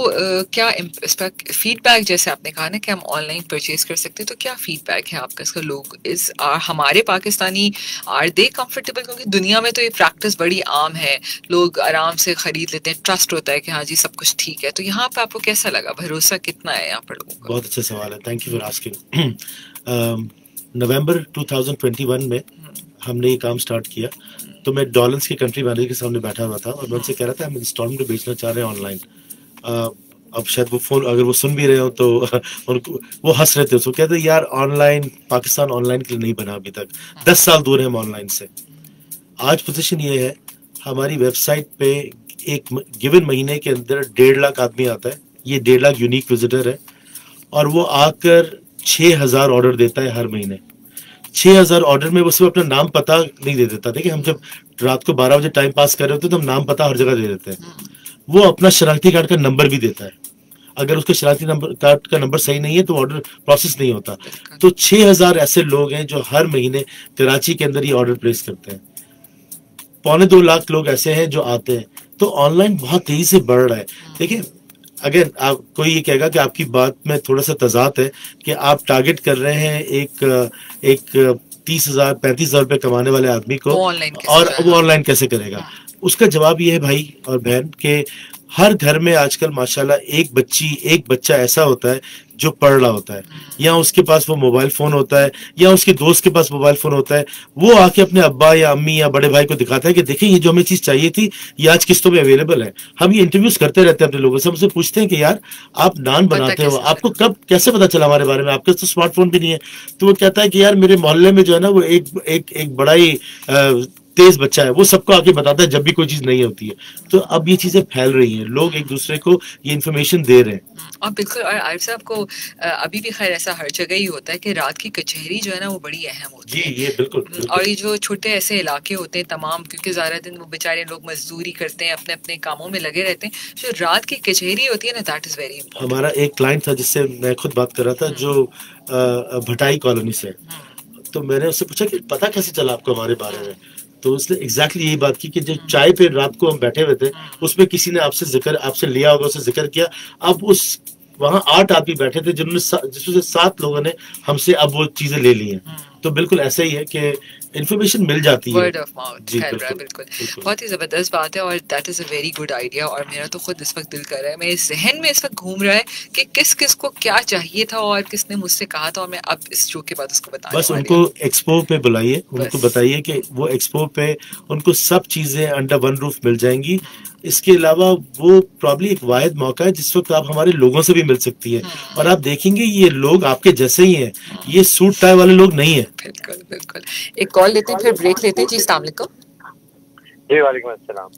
क्या इस पर फीडबैक, जैसे आपने कहा ना कि हम ऑनलाइन परचेज कर सकते हैं, तो क्या फीडबैक है आपका इसका? लोग हमारे पाकिस्तानी आर दे कंफर्टेबल? क्योंकि दुनिया में तो ये प्रैक्टिस बड़ी आम है, लोग आराम से खरीद लेते हैं, ट्रस्ट होता है कि हाँ जी सब कुछ ठीक है। तो यहाँ पे आपको कैसा लगा, भरोसा कितना है यहाँ पर लोगों का? बहुत अच्छा सवाल है, थैंक यू फॉर आस्किंग। नवंबर 2021 में हमने ये काम स्टार्ट किया, तो मैं डॉलर्स के कंट्री मैनेजर के सामने बैठा हुआ था और मैं उनसे कह रहा था हम इंस्टॉलमेंट में बेचना चाह रहे हैं ऑनलाइन। अब शायद वो फोन अगर वो सुन भी रहे हो तो उनको वो हंस रहे थे, उसको कहते यार ऑनलाइन, पाकिस्तान ऑनलाइन के लिए नहीं बना अभी तक, 10 साल दूर है हम ऑनलाइन से। आज पोजीशन ये है, हमारी वेबसाइट पे एक गिवन महीने के अंदर 1.5 लाख आदमी आता है, ये 1.5 लाख यूनिक विजिटर है, और वो आकर 6000 ऑर्डर देता है हर महीने। 6000 ऑर्डर में वो सिर्फ अपना नाम पता नहीं दे देता। देखिए हम जब रात को 12 बजे टाइम पास कर रहे होते हैं तो हम नाम पता हर जगह दे देते हैं, वो अपना शनाख्ती कार्ड का नंबर भी देता है। अगर उसके शनाख्ती कार्ड का नंबर सही नहीं है तो ऑर्डर प्रोसेस नहीं होता। तो 6000 ऐसे लोग हैं जो हर महीने कराची के अंदर ये ऑर्डर प्लेस करते हैं। 2.25 लाख लोग ऐसे हैं जो आते हैं। तो ऑनलाइन बहुत तेजी से बढ़ रहा है। देखिए अगर आप कोई ये कहेगा कि आपकी बात में थोड़ा सा तजाद है कि आप टारगेट कर रहे हैं एक 30,000 35,000 रुपए कमाने वाले आदमी को, और वो ऑनलाइन कैसे करेगा? उसका जवाब ये है भाई और बहन कि हर घर में आजकल माशाल्लाह एक बच्चा ऐसा होता है जो पढ़ रहा होता है, या उसके पास वो मोबाइल फोन होता है, या उसके दोस्त के पास मोबाइल फोन होता है। वो आके अपने अब्बा या अम्मी या बड़े भाई को दिखाता है कि देखिए ये जो हमें चीज चाहिए थी ये आज किस्तों में अवेलेबल है। हम ये इंटरव्यूज करते रहते हैं अपने लोगों से, हमसे पूछते हैं कि यार आप नान बनाते हो, आपको कब कैसे पता चला हमारे बारे में, आपके तो स्मार्टफोन भी नहीं है। तो वो कहता है कि यार मेरे मोहल्ले में जो है ना वो एक बड़ा ही तेज बच्चा है, वो सबको आके बताता है जब भी कोई चीज नहीं होती है। तो अब ये चीजें फैल रही हैं, लोग एक दूसरे को ये इन्फॉर्मेशन दे रहे हैं। और बिल्कुल, और आरिफ साहब को अभी भी खैर ऐसा हर जगह ही होता है कि रात की कचहरी जो है ना वो बड़ी अहम होती है। ये बिल्कुल। और ये जो छोटे ऐसे इलाके होते हैं तमाम, क्योंकि सारा दिन वो बेचारे लोग मजदूरी करते हैं, अपने अपने कामों में लगे रहते हैं, जो रात की कचहरी होती है ना, दैट इज वेरी इंपॉर्टेंट। हमारा एक क्लाइंट था जिससे मैं खुद बात कर रहा था, जो भटाई कॉलोनी से, तो मैंने उससे पूछा कि पता कैसे चला आपको हमारे बारे में? तो उसने एग्जैक्टली यही बात की कि जो चाय पे रात को हम बैठे हुए थे उसमें किसी ने आपसे लिया होगा, उससे जिक्र किया। अब वहाँ 8 आदमी बैठे थे जिसमें से 7 लोगों ने हमसे अब वो चीजें ले ली हैं। तो बिल्कुल ऐसा ही है कि इन्फॉर्मेशन मिल जाती है, वर्ड ऑफ माउथ फैल रहा है। बिल्कुल, बहुत ही जबरदस्त बात है और that is a very good idea. और मेरा तो खुद इस वक्त दिल कर रहा है, मेरे जहन में इस वक्त घूम रहा है कि किस किस को क्या चाहिए था और किसने मुझसे कहा था, और मैं अब इस शो के बाद उसको बताने बस उनको एक्सपो पे बुलाइए, उनको बताइए कि वो एक्सपो पे उनको सब चीजें अंडर वन रूफ मिल जाएंगी। इसके अलावा वो प्रॉब्ली एक वाहिद मौका है जिस वक्त आप हमारे लोगों से भी मिल सकती है, और आप देखेंगे ये लोग आपके जैसे ही हैं, ये सूट टाई वाले लोग नहीं है। बिल्कुल बिल्कुल। एक कॉल लेते हैं, फिर ब्रेक लेते हैं। जी अस्सलाम वालेकुम। जी वालेकुम अस्सलाम।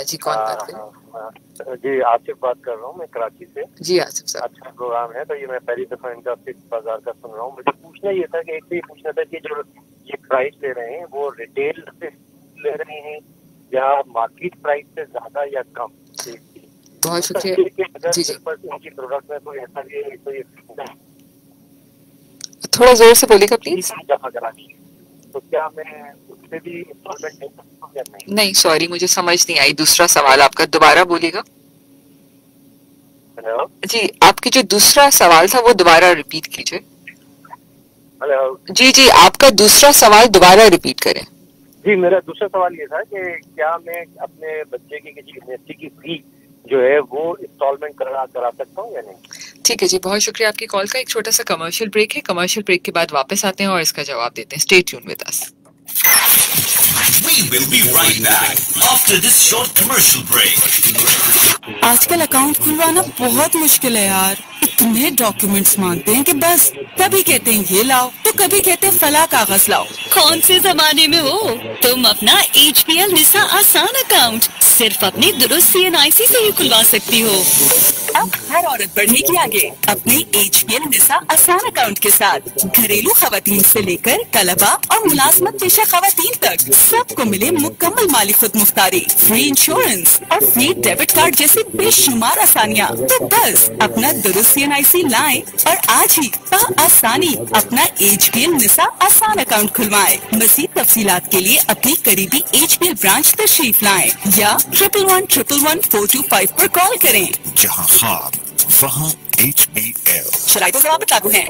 जी कौन बात कर रहे हैं? जी आसिफ बात कर रहा हूँ, मैं कराची से। जी आसिफ साहब, अच्छा प्रोग्राम है। तो ये मैं पहली दफा इनका फिक्स बाजार का सुन रहा हूँ। मुझे पूछना ये था कि एक तो ये पूछना था कि जो ये प्राइस ले रहे हैं वो रिटेल से ले रहे हैं या मार्केट प्राइस से ज्यादा या कम? बहुत शुक्रिया। जी जी, उनकी प्रोडक्ट में कोई ऐसा भी तो ये थोड़ा जोर से बोलेगा प्लीज। तो क्या मैं उससे भी इंस्टॉलमेंट ले सकता हूं या नहीं? नहीं सॉरी, मुझे समझ नहीं आई। दूसरा सवाल आपका दोबारा बोलेगा? हेलो जी, आपकी जो दूसरा सवाल था वो दोबारा रिपीट कीजिए। हेलो जी जी, आपका दूसरा सवाल दोबारा रिपीट करें। जी, मेरा दूसरा सवाल ये था कि क्या मैं अपने बच्चे की किसी यूनिवर्सिटी की फी जो है वो इंस्टॉलमेंट करा सकता हूँ या नहीं? ठीक है जी, बहुत शुक्रिया आपकी कॉल का। एक छोटा सा कमर्शियल ब्रेक है, कमर्शियल ब्रेक के बाद वापस आते हैं और इसका जवाब देते हैं। Stay tune with us. We will be right back after this short commercial break. आजकल अकाउंट खुलवाना बहुत मुश्किल है यार, इतने डॉक्यूमेंट्स मांगते हैं कि बस कभी कहते हैं ये लाओ तो कभी कहते हैं फला कागज लाओ। कौन से जमाने में हो तुम? अपना HPL निसा आसान अकाउंट सिर्फ अपने दुरुस्त CNIC से ही खुलवा सकती हो। अब हर औरत बढ़ेगी आगे अपने HPL निसा आसान अकाउंट के साथ। घरेलू खवातीन से लेकर तलबा और मुलाजमत पेशा खवातीन तक सबको मिले मुकम्मल माली खुद मुख्तारी, फ्री इंश्योरेंस और फ्री डेबिट कार्ड जैसी बेशुमार आसानियाँ। तो बस अपना दुरुस्त CNIC लाएं और आज ही आसानी अपना HPL निसा आसान अकाउंट खुलवाएं। मज़ीद तफसीलात के लिए अपनी करीबी HPL ब्रांच तशरीफ लाएं या 111-111-425 पर कॉल करें। जहाँ ख्वाब वहाँ HPL। शराइतों से वापस लागू हैं।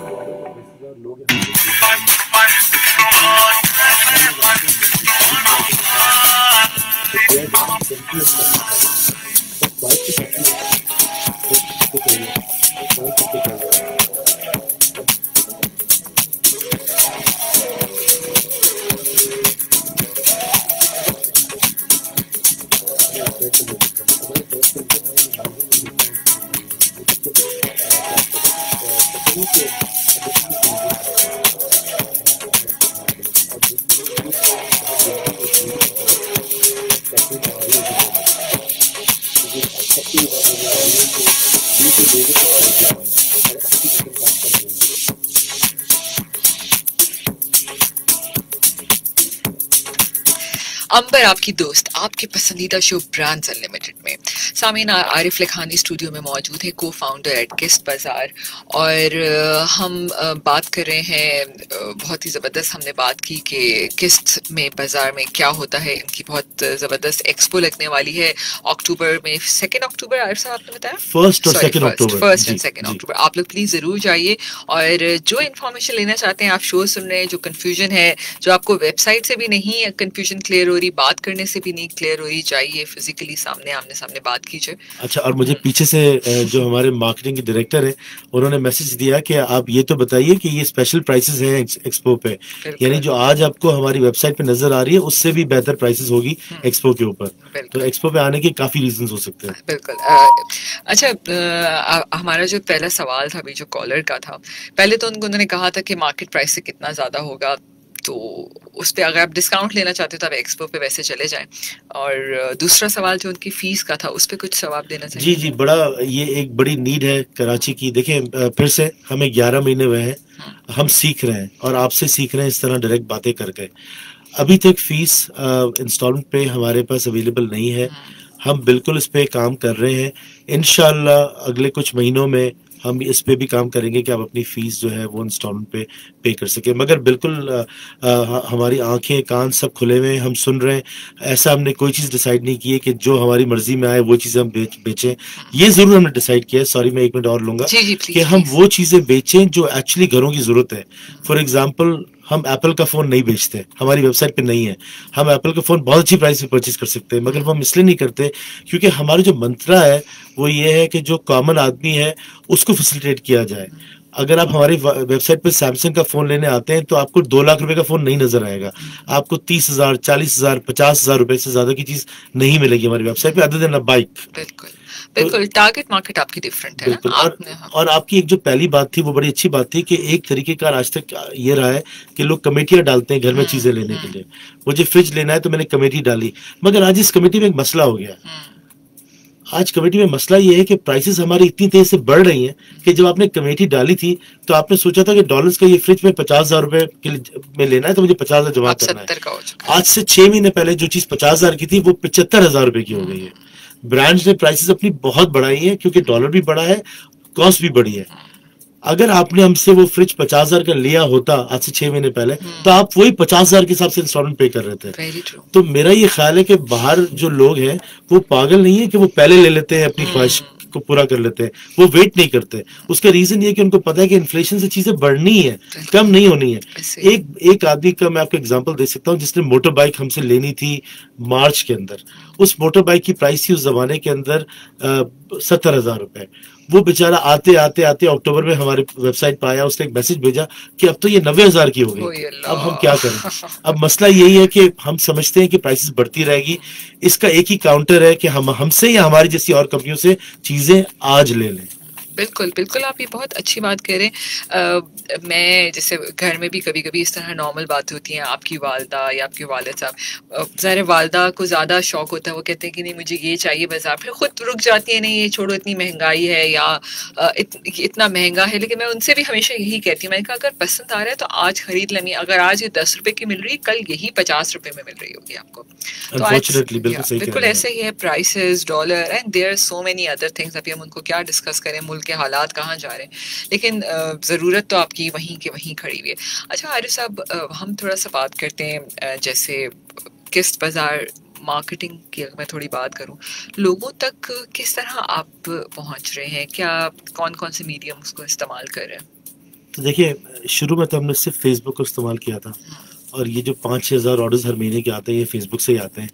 अंबर आपकी दोस्त आपके पसंदीदा शो ब्रांड्स अनलिमिटेड में सामीन आरिफ लखानी स्टूडियो में मौजूद है, को फाउंडर एट किस्त बाजार। और हम बात कर रहे हैं, बहुत ही ज़बरदस्त हमने बात की कि किस्त में बाजार में क्या होता है। इनकी बहुत ज़बरदस्त एक्सपो लगने वाली है अक्टूबर में, 2 अक्टूबर आरिफ साहब आपने बताया, फर्स्ट एंड 2 अक्टूबर। आप लोग प्लीज़ ज़रूर जाइए और जो इन्फॉर्मेशन लेना चाहते हैं, आप शो सुन रहे हैं, जो कन्फ्यूजन है, जो आपको वेबसाइट से भी नहीं कन्फ्यूजन क्लियर हो रही, बात करने से भी नहीं क्लियर हो रही, जाइए फिजिकली सामने आमने सामने बात कीजिए। अच्छा, और मुझे पीछे से जो हमारे मार्केटिंग के डायरेक्टर है उन्होंने मैसेज दिया कि आप ये तो बताइए कि ये स्पेशल प्राइसेस हैं एक्सपो पे, यानी जो आज आपको हमारी वेबसाइट पे नजर आ रही है उससे भी बेहतर प्राइसेस होगी एक्सपो के ऊपर। तो एक्सपो पे आने के काफी रीजंस हो सकते हैं। बिल्कुल। अच्छा, हमारा जो पहला सवाल था अभी जो कॉलर का था, पहले तो उन्होंने कहा था कि मार्केट प्राइस से कितना ज्यादा होगा, तो उस पर अगर आप डिस्काउंट लेना चाहते हो तो आप एक्सपो पे वैसे चले जाएं। और दूसरा सवाल जो उनकी फीस का था उस पर कुछ जवाब देना चाहिए। जी, बड़ा ये एक बड़ी नीड है कराची की। देखें, फिर से हमें 11 महीने हुए हैं, हम सीख रहे हैं और आपसे सीख रहे हैं इस तरह डायरेक्ट बातें करके। अभी तक फीस इंस्टॉलमेंट पे हमारे पास अवेलेबल नहीं है, हम बिल्कुल इस पे काम कर रहे हैं। इंशाल्लाह अगले कुछ महीनों में हम इस पे भी काम करेंगे कि आप अपनी फीस जो है वो इंस्टॉलमेंट पे कर सके। मगर बिल्कुल हमारी आंखें कान सब खुले हुए हैं, हम सुन रहे हैं। ऐसा हमने कोई चीज़ डिसाइड नहीं की है कि जो हमारी मर्जी में आए वो चीज़ें हम बेचें। ये ज़रूर हमने डिसाइड किया है, सॉरी मैं 1 मिनट और लूँगा, कि हम वो चीज़ें बेचें जो एक्चुअली घरों की ज़रूरत है। फॉर एग्जाम्पल, हम एप्पल का फ़ोन नहीं बेचते, हमारी वेबसाइट पे नहीं है। हम एप्पल का फ़ोन बहुत अच्छी प्राइस पे परचेज कर सकते हैं, मगर वो हम इसलिए नहीं करते क्योंकि हमारा जो मंत्रा है वो ये है कि जो कॉमन आदमी है उसको फैसिलिटेट किया जाए। अगर आप हमारी वेबसाइट पे सैमसंग का फ़ोन लेने आते हैं तो आपको 2 लाख रुपए का फ़ोन नहीं नजर आएगा, आपको 30,000, 40,000, 50,000 रुपए से ज़्यादा की चीज़ नहीं मिलेगी हमारी वेबसाइट पे, अदर देन अ बाइक। बिल्कुल, टारगेट मार्केट आपकी डिफरेंट है ना। और आपकी एक जो पहली बात थी वो बड़ी अच्छी बात थी कि एक तरीके का आज तक ये रहा है कि लोग कमेटियां डालते हैं घर में चीजें लेने के लिए। मुझे फ्रिज लेना है तो मैंने कमेटी डाली, मगर आज इस कमेटी में एक मसला हो गया। आज कमेटी में मसला ये है कि प्राइसेस हमारी इतनी तेज से बढ़ रही हैं कि जब आपने कमेटी डाली थी तो आपने सोचा था कि डॉलर्स का ये फ्रिज में 50,000 रुपए के लिए में लेना है तो मुझे 50,000 जमा करना है। आज से 6 महीने पहले जो चीज 50,000 की थी वो 75,000 रुपए की हो गई है। ब्रांड्स ने प्राइसेस अपनी बहुत बढ़ाई हैं क्योंकि डॉलर भी बढ़ा है, कॉस्ट भी बढ़ी है। अगर आपने हमसे वो फ्रिज 50,000 का लिया होता आज से 6 महीने पहले तो आप वही 50,000 के हिसाब से इंस्टॉलमेंट पे कर रहे थे। तो मेरा ये ख्याल है कि बाहर जो लोग हैं वो पागल नहीं है कि वो पहले ले लेते हैं, अपनी ख्वाहिश को पूरा कर लेते हैं, वो वेट नहीं करते। उसका रीजन ये कि उनको पता है कि इन्फ्लेशन से चीजें बढ़नी है, कम नहीं होनी है। एक आदमी का मैं आपको एग्जांपल दे सकता हूँ जिसने मोटर बाइक हमसे लेनी थी मार्च के अंदर। उस मोटर बाइक की प्राइस थी उस जमाने के अंदर 70,000 रुपए। वो बेचारा आते आते आते अक्टूबर में हमारे वेबसाइट पर आया, उसने एक मैसेज भेजा कि अब तो ये 90,000 की हो गई, अब हम क्या करें। अब मसला यही है कि हम समझते हैं कि प्राइसेस बढ़ती रहेगी। इसका एक ही काउंटर है कि हम हमसे या हमारी जैसी और कंपनियों से चीजें आज ले लें। बिल्कुल बिल्कुल, आप ये बहुत अच्छी बात कह रहे हैं। मैं जैसे घर में भी कभी कभी इस तरह नॉर्मल बातें होती हैं, आपकी वालदा या आपके वालिद साहब, ज़ाहिर वालदा को ज़्यादा शौक होता है, वो कहते हैं कि नहीं मुझे ये चाहिए बाजार, फिर खुद रुक जाती है, नहीं ये छोड़ो इतनी महंगाई है या इतना महंगा है। लेकिन मैं उनसे भी हमेशा यही कहती हूँ, मैंने कहा अगर पसंद आ रहा है तो आज खरीद लेनी, अगर आज ये 10 रुपए की मिल रही है कल यही 50 रुपए में मिल रही होगी आपको। तो आज बिल्कुल ऐसे ही है, prices, dollar and there so many other things. अभी हम उनको क्या डिस्कस करें, मुल्क के हालात कहाँ जा रहे हैं, लेकिन ज़रूरत तो आपकी वहीं के वहीं खड़ी हुई है। अच्छा आरिफ साहब, हम थोड़ा सा बात करते हैं जैसे किस्त बाजार मार्केटिंग की मैं थोड़ी बात करूं, लोगों तक किस तरह आप पहुंच रहे हैं, क्या कौन कौन से मीडियम्स को इस्तेमाल कर रहे हैं? तो देखिए, शुरू में तो हमने सिर्फ फेसबुक को इस्तेमाल किया था, और ये जो 5-6 हज़ार ऑर्डर्स हर महीने के आते हैं ये फेसबुक से ही आते हैं।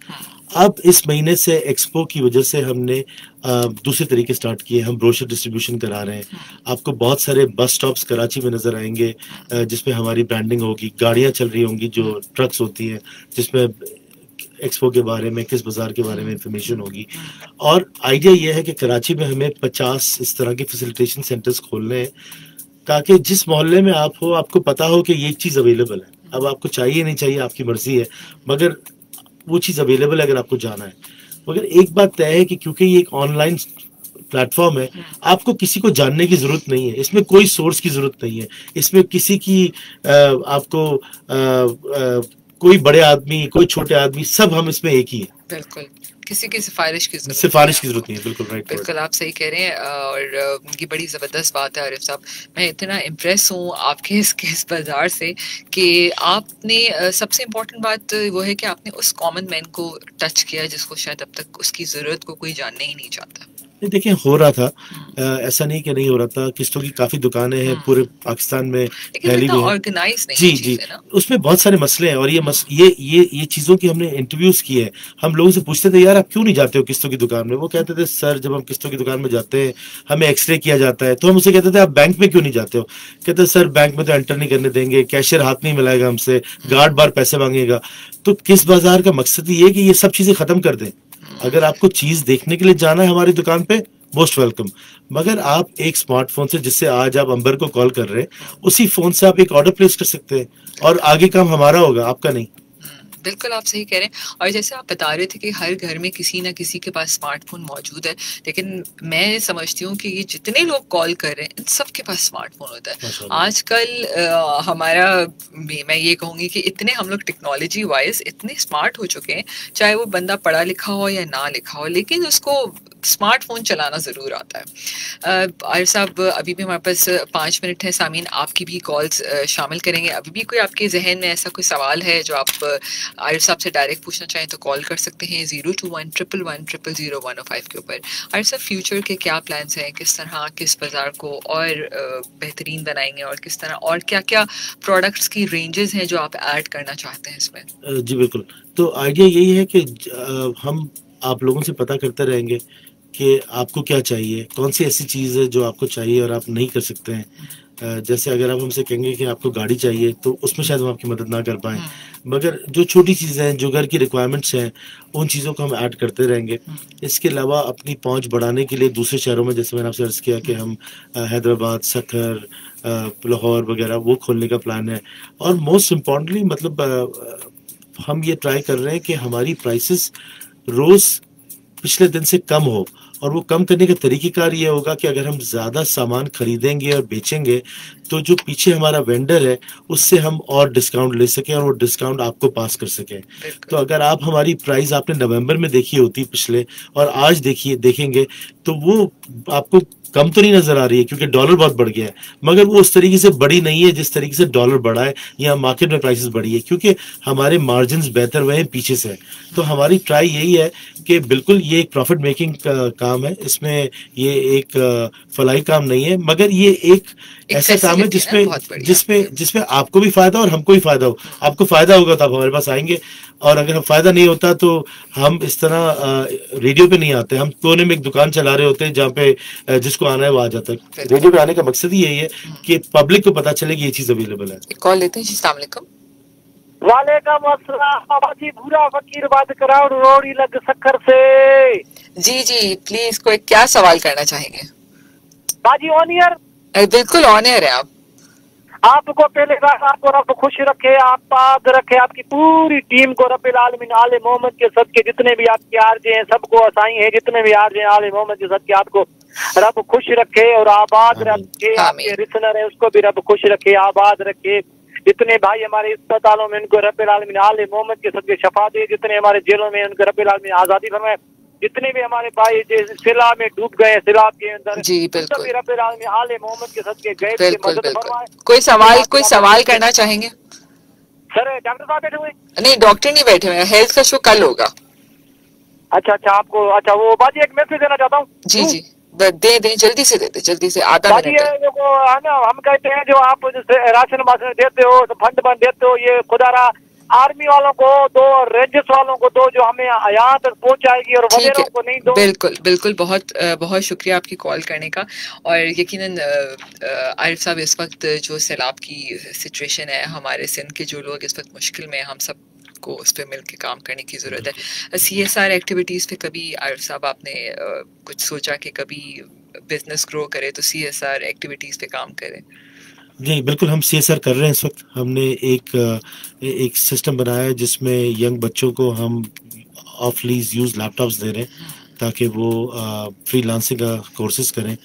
अब इस महीने से एक्सपो की वजह से हमने दूसरे तरीके स्टार्ट किए, हम ब्रोशर डिस्ट्रीब्यूशन करा रहे हैं। आपको बहुत सारे बस स्टॉप्स कराची में नज़र आएंगे जिसमें हमारी ब्रांडिंग होगी, गाड़ियाँ चल रही होंगी जो ट्रक्स होती हैं जिसमें एक्सपो के बारे में, किस बाजार के बारे में इंफॉर्मेशन होगी। और आइडिया ये है कि कराची में हमें 50 इस तरह के फैसिलिटेशन सेंटर्स खोलने हैं ताकि जिस मोहल्ले में आप हो आपको पता हो कि ये चीज़ अवेलेबल है। अब आपको चाहिए नहीं चाहिए आपकी मर्जी है, मगर वो चीज़ अवेलेबल है अगर आपको जाना है। मगर एक बात तय है कि क्योंकि ये एक ऑनलाइन प्लेटफॉर्म है, आपको किसी को जानने की जरूरत नहीं है, इसमें कोई सोर्स की जरूरत नहीं है, इसमें किसी की आपको कोई बड़े आदमी कोई छोटे आदमी सब हम इसमें एक ही है। बिल्कुल, किसी की सिफारिश की जरूरत नहीं है। बिल्कुल राइट, बिल्कुल आप सही कह रहे हैं। और ये बड़ी ज़बरदस्त बात है आरिफ साहब, मैं इतना इम्प्रेस हूँ आपके इस बाजार से कि आपने सबसे इम्पोर्टेंट बात वो है कि आपने उस कॉमन मैन को टच किया जिसको शायद अब तक उसकी ज़रूरत को कोई जानने ही नहीं चाहता। देखिए, हो रहा था, ऐसा नहीं कि नहीं हो रहा था। किस्तों की काफी दुकानें हैं पूरे पाकिस्तान में, फैली हुई हैं। जी जी, उसमें बहुत सारे मसले हैं, और ये चीजों की हमने इंटरव्यूज किए हैं। हम लोगों से पूछते थे यार आप क्यों नहीं जाते हो किस्तों की दुकान में, वो कहते थे सर जब हम किस्तों की दुकान में जाते हैं हमें एक्सरे किया जाता है। तो हम उसे कहते थे आप बैंक में क्यों नहीं जाते हो, कहते सर बैंक में तो एंटर नहीं करने देंगे, कैशियर हाथ नहीं मिलाएगा हमसे, गार्ड बार पैसे मांगेगा। तो किस बाजार का मकसद ये है कि ये सब चीजें खत्म कर दें। अगर आपको चीज देखने के लिए जाना है हमारी दुकान पे, मोस्ट वेलकम, मगर आप एक स्मार्टफोन से, जिससे आज आप अंबर को कॉल कर रहे हैं, उसी फोन से आप एक ऑर्डर प्लेस कर सकते हैं और आगे काम हमारा होगा, आपका नहीं। बिल्कुल आप सही कह रहे हैं। और जैसे आप बता रहे थे कि हर घर में किसी ना किसी के पास स्मार्टफोन मौजूद है, लेकिन मैं समझती हूँ कि ये जितने लोग कॉल कर रहे हैं सबके पास स्मार्टफोन होता है आजकल। हमारा मैं ये कहूँगी कि इतने हम लोग टेक्नोलॉजी वाइज इतने स्मार्ट हो चुके हैं, चाहे वो बंदा पढ़ा लिखा हो या ना लिखा हो, लेकिन उसको स्मार्टफोन चलाना ज़रूर आता है। आरिफ साहब, अभी भी हमारे पास 5 मिनट है, सामीन आपकी भी कॉल्स शामिल करेंगे। अभी भी कोई आपके जहन में ऐसा कोई सवाल है जो आप आरिफ साहब से डायरेक्ट पूछना चाहें तो कॉल कर सकते हैं 02111000105 के ऊपर। आरिफ साहब, फ्यूचर के क्या प्लान्स हैं, किस तरह किस बाजार को और बेहतरीन बनाएंगे, और किस तरह और क्या क्या प्रोडक्ट्स की रेंजेस हैं जो आप ऐड करना चाहते हैं इसमें? जी बिल्कुल, तो आइडिया यही है कि हम आप लोगों से पता करते रहेंगे कि आपको क्या चाहिए, कौन सी ऐसी चीज़ है जो आपको चाहिए और आप नहीं कर सकते हैं। जैसे अगर आप हमसे कहेंगे कि आपको गाड़ी चाहिए तो उसमें शायद हम आपकी मदद ना कर पाएँ, मगर जो छोटी चीज़ें हैं, जो घर की रिक्वायरमेंट्स हैं, उन चीज़ों को हम ऐड करते रहेंगे। इसके अलावा अपनी पहुंच बढ़ाने के लिए दूसरे शहरों में, जैसे मैंने आपसे अर्ज़ किया कि हम हैदराबाद, सखर, लाहौर वगैरह वो खोलने का प्लान है। और मोस्ट इम्पॉर्टेंटली मतलब हम ये ट्राई कर रहे हैं कि हमारी प्राइसेस रोज़ पिछले दिन से कम हो, और वो कम करने का तरीक़ेकार ये होगा कि अगर हम ज़्यादा सामान खरीदेंगे और बेचेंगे तो जो पीछे हमारा वेंडर है उससे हम और डिस्काउंट ले सकें और वो डिस्काउंट आपको पास कर सकें। तो अगर आप हमारी प्राइस आपने नवंबर में देखी होती पिछले, और आज देखेंगे तो वो आपको कम तो नहीं नजर आ रही है क्योंकि डॉलर बहुत बढ़ गया है, मगर वो उस तरीके से बढ़ी नहीं है जिस तरीके से डॉलर बढ़ा है या मार्केट में प्राइसेस बढ़ी है, क्योंकि हमारे मार्जिन्स बेहतर हुए हैं पीछे से। तो हमारी ट्राई यही है कि बिल्कुल ये एक प्रॉफिट मेकिंग का काम है, इसमें ये एक फलाई काम नहीं है, मगर ये एक ऐसा काम है जिसमें आपको भी फायदा और हमको भी फायदा हो। आपको फायदा होगा तो आप हमारे पास आएंगे, और अगर फायदा नहीं होता तो हम इस तरह रेडियो पे नहीं आते। हम कोने में एक दुकान चला रहे होते हैं जहाँ पे जिसको आना है वो आ जाता है। रेडियो पे आने का मकसद ही यही है कि पब्लिक को पता चले कि ये चीज अवेलेबल है। कॉल लेते हैं जी। अस्सलाम वालेकुम। वालेकुम अस्सलाम, बाबा जी भूरा फकीर बात कराओ रोड़ी लग सक्कर से। जी जी, प्लीज कोई क्या सवाल करना चाहेंगे? बाजी ऑन ईयर? बिल्कुल ऑन एयर है आप। आपको पहले बार आपको रब खुश रखे, आप पाक रखे, आपकी पूरी टीम को रब्बिल आलमीन आले मोहम्मद के सदके, जितने भी आपके आरजे हैं सबको असाई हैं, जितने भी आरजे हैं आले मोहम्मद के सदके आपको रब खुश रखे और आबाद रखे। आपके रिसनर है उसको भी रब खुश रखे, आबाद रखे। जितने भाई हमारे अस्पतालों में उनको रब्बिल आलमीन आले मोहम्मद के सदके शफा दे, जितने हमारे जेलों में उनको रब्बिल आलमीन आजादी फरमाए, जितने भी हमारे भाई सिला में डूब गए, सिलाब के अंदर, जी बिल्कुल, सभी रब्बिल आलमीन आले मोहम्मद के सदके गए बिल्कुल मदद बिल्कुल। फरमाए। कोई सवाल करना चाहेंगे? सर डॉक्टर साहब बैठे हुए? नहीं, डॉक्टर नहीं बैठे हुए, हेल्थ का शो कल होगा। अच्छा आपको, अच्छा वो बाजी एक मैसेज देना चाहता हूँ। जी जी दे दें, जल्दी से दे दें, जल्दी से, आधा बाजी मिनट है। देखो है ना, हम कहते हैं जो आप राशन वाशन देते हो, फंड बंद देते हो, ये खुदारा आर्मी वालों को दो, रेंजर्स वालों को दो, जो हमें यहाँ तक पहुँचाएगी, और वगैरह को नहीं दो। बिल्कुल बिल्कुल, बहुत शुक्रिया आपकी कॉल करने का। और यकीनन आरिफ साहब, इस वक्त जो सैलाब की सिचुएशन है, हमारे सिंध के जो लोग इस वक्त मुश्किल में, हम सब को उस पर मिल के काम करने की ज़रूरत है। CSR एक्टिविटीज़ पे कभी आरिफ साहब आपने कुछ सोचा कि कभी बिजनेस ग्रो करे तो CSR एक्टिविटीज़ पे काम करें? जी बिल्कुल, हम CSR कर रहे हैं। इस वक्त हमने एक सिस्टम बनाया है जिसमें यंग बच्चों को हम ऑफ लीज यूज लैपटॉप्स दे रहे हैं ताकि वो फ्रीलांसिंग का कोर्सेज करें।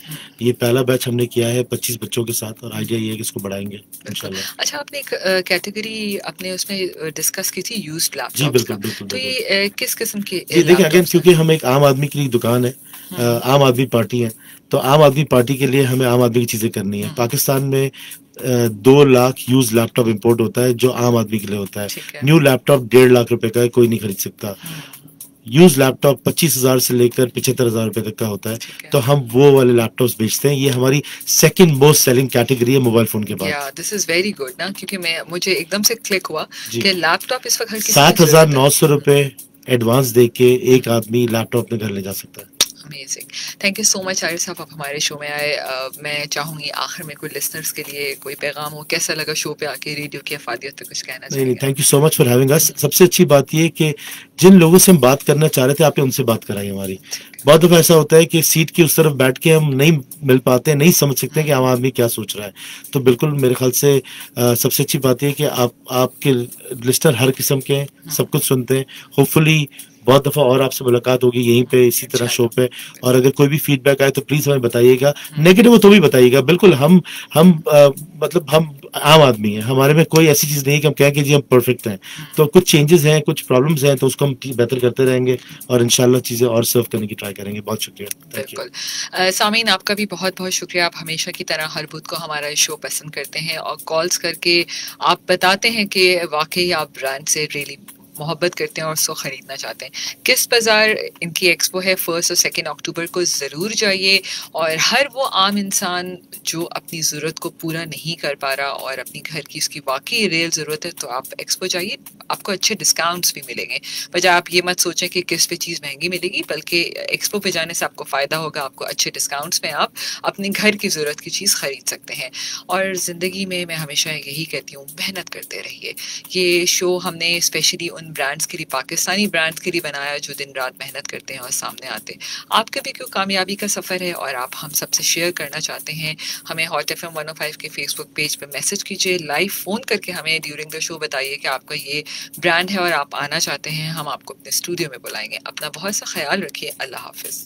ये पहला बैच हमने किया है 25 बच्चों के साथ, और आइडिया ये है कि इसको बढ़ाएंगे इंशाल्लाह। अच्छा, आपने एक कैटेगरी अपने उसमें डिस्कस की थी, यूज्ड लैपटॉप्स। जी बिल्कुल बिल्कुल। तो ये किस किस्म के? जी देखिए, अगेन क्योंकि हम एक आम आदमी की दुकान है, आम आदमी पार्टी है, तो आम आदमी पार्टी के लिए हमें आम आदमी की चीजें करनी है। पाकिस्तान में 2 लाख यूज लैपटॉप इंपोर्ट होता है जो आम आदमी के लिए होता है। न्यू लैपटॉप 1.5 लाख रुपए का है, कोई नहीं खरीद सकता। यूज लैपटॉप 25,000 से लेकर 75,000 रुपए तक का होता है। तो हम वो वाले लैपटॉप्स बेचते हैं। ये हमारी सेकंड मोस्ट सेलिंग कैटेगरी है मोबाइल फोन के बाद। दिस इज वेरी गुड ना, क्योंकि मुझे एकदम से क्लिक हुआ कि लैपटॉप इस वक्त हर किसी 7,900 रुपए एडवांस दे के एक आदमी लैपटॉप अपने घर ले जा सकता है। Amazing, thank you so much Arif साहब, आप हमारे शो में आए। मैं चाहूंगी आखिर में कोई लिसनर्स के लिए कोई पैगाम हो, कैसा लगा शो पे आके, रेडियो की अफादियत पे कुछ कहना चाहिए? नहीं, thank you so much for having us. सबसे अच्छी बात ये कि जिन लोगों से हम बात करना चाह रहे थे, आपने उनसे बात कराई हमारी। बहुत दफा ऐसा होता है कि सीट की उस तरफ बैठ के हम नहीं मिल पाते, नहीं समझ सकते कि आम आदमी क्या सोच रहा है। तो बिल्कुल मेरे ख्याल से सबसे अच्छी बात यह कि आपके लिस्टर हर किस्म के सब कुछ सुनते हैं। होपफुली बहुत दफा और आपसे मुलाकात होगी यहीं पे, इसी तरह शो पे। और अगर कोई भी फीडबैक आए तो प्लीज हमें बताइएगा, नेगेटिव हो तो भी बताइएगा। बिल्कुल हम मतलब हम आम आदमी हैं, हमारे में कोई ऐसी चीज नहीं है कि हम कहें कि जी हम परफेक्ट हैं। तो कुछ चेंजेस हैं, कुछ प्रॉब्लम्स हैं, तो उसको हम बेहतर करते रहेंगे और इंशाल्लाह चीजें और सर्व करने की ट्राई करेंगे। बहुत शुक्रिया। बिल्कुल सामीन, आपका भी बहुत बहुत शुक्रिया। आप हमेशा की तरह हर बुध को हमारा शो पसंद करते हैं और कॉल्स करके आप बताते हैं कि वाकई आप ब्रांड से रियली मोहब्बत करते हैं और उसको ख़रीदना चाहते हैं। किस बाज़ार इनकी एक्सपो है 1 और 2 अक्टूबर को, ज़रूर जाइए। और हर वो आम इंसान जो अपनी ज़रूरत को पूरा नहीं कर पा रहा और अपनी घर की उसकी वाकई रियल ज़रूरत है, तो आप एक्सपो जाइए, आपको अच्छे डिस्काउंट्स भी मिलेंगे। बजाय आप ये मत सोचें कि किस पे चीज़ महंगी मिलेगी, बल्कि एक्सपो पे जाने से आपको फ़ायदा होगा, आपको अच्छे डिस्काउंट्स में आप अपने घर की ज़रूरत की चीज़ ख़रीद सकते हैं। और ज़िंदगी में मैं हमेशा यही कहती हूँ, मेहनत करते रहिए। ये शो हमने स्पेशली उन ब्रांड्स के लिए, पाकिस्तानी ब्रांड्स के लिए बनाया जो दिन रात मेहनत करते हैं और सामने आते हैं। आपका भी क्यों कामयाबी का सफ़र है और आप हम सबसे शेयर करना चाहते हैं, हमें हॉट FM 105 के फेसबुक पेज पर मैसेज कीजिए, लाइव फ़ोन करके हमें ड्यूरिंग द शो बताइए कि आपका ये ब्रांड है और आप आना चाहते हैं। हम आपको अपने स्टूडियो में बुलाएंगे। अपना बहुत सा ख्याल रखिए। अल्लाह हाफिज़।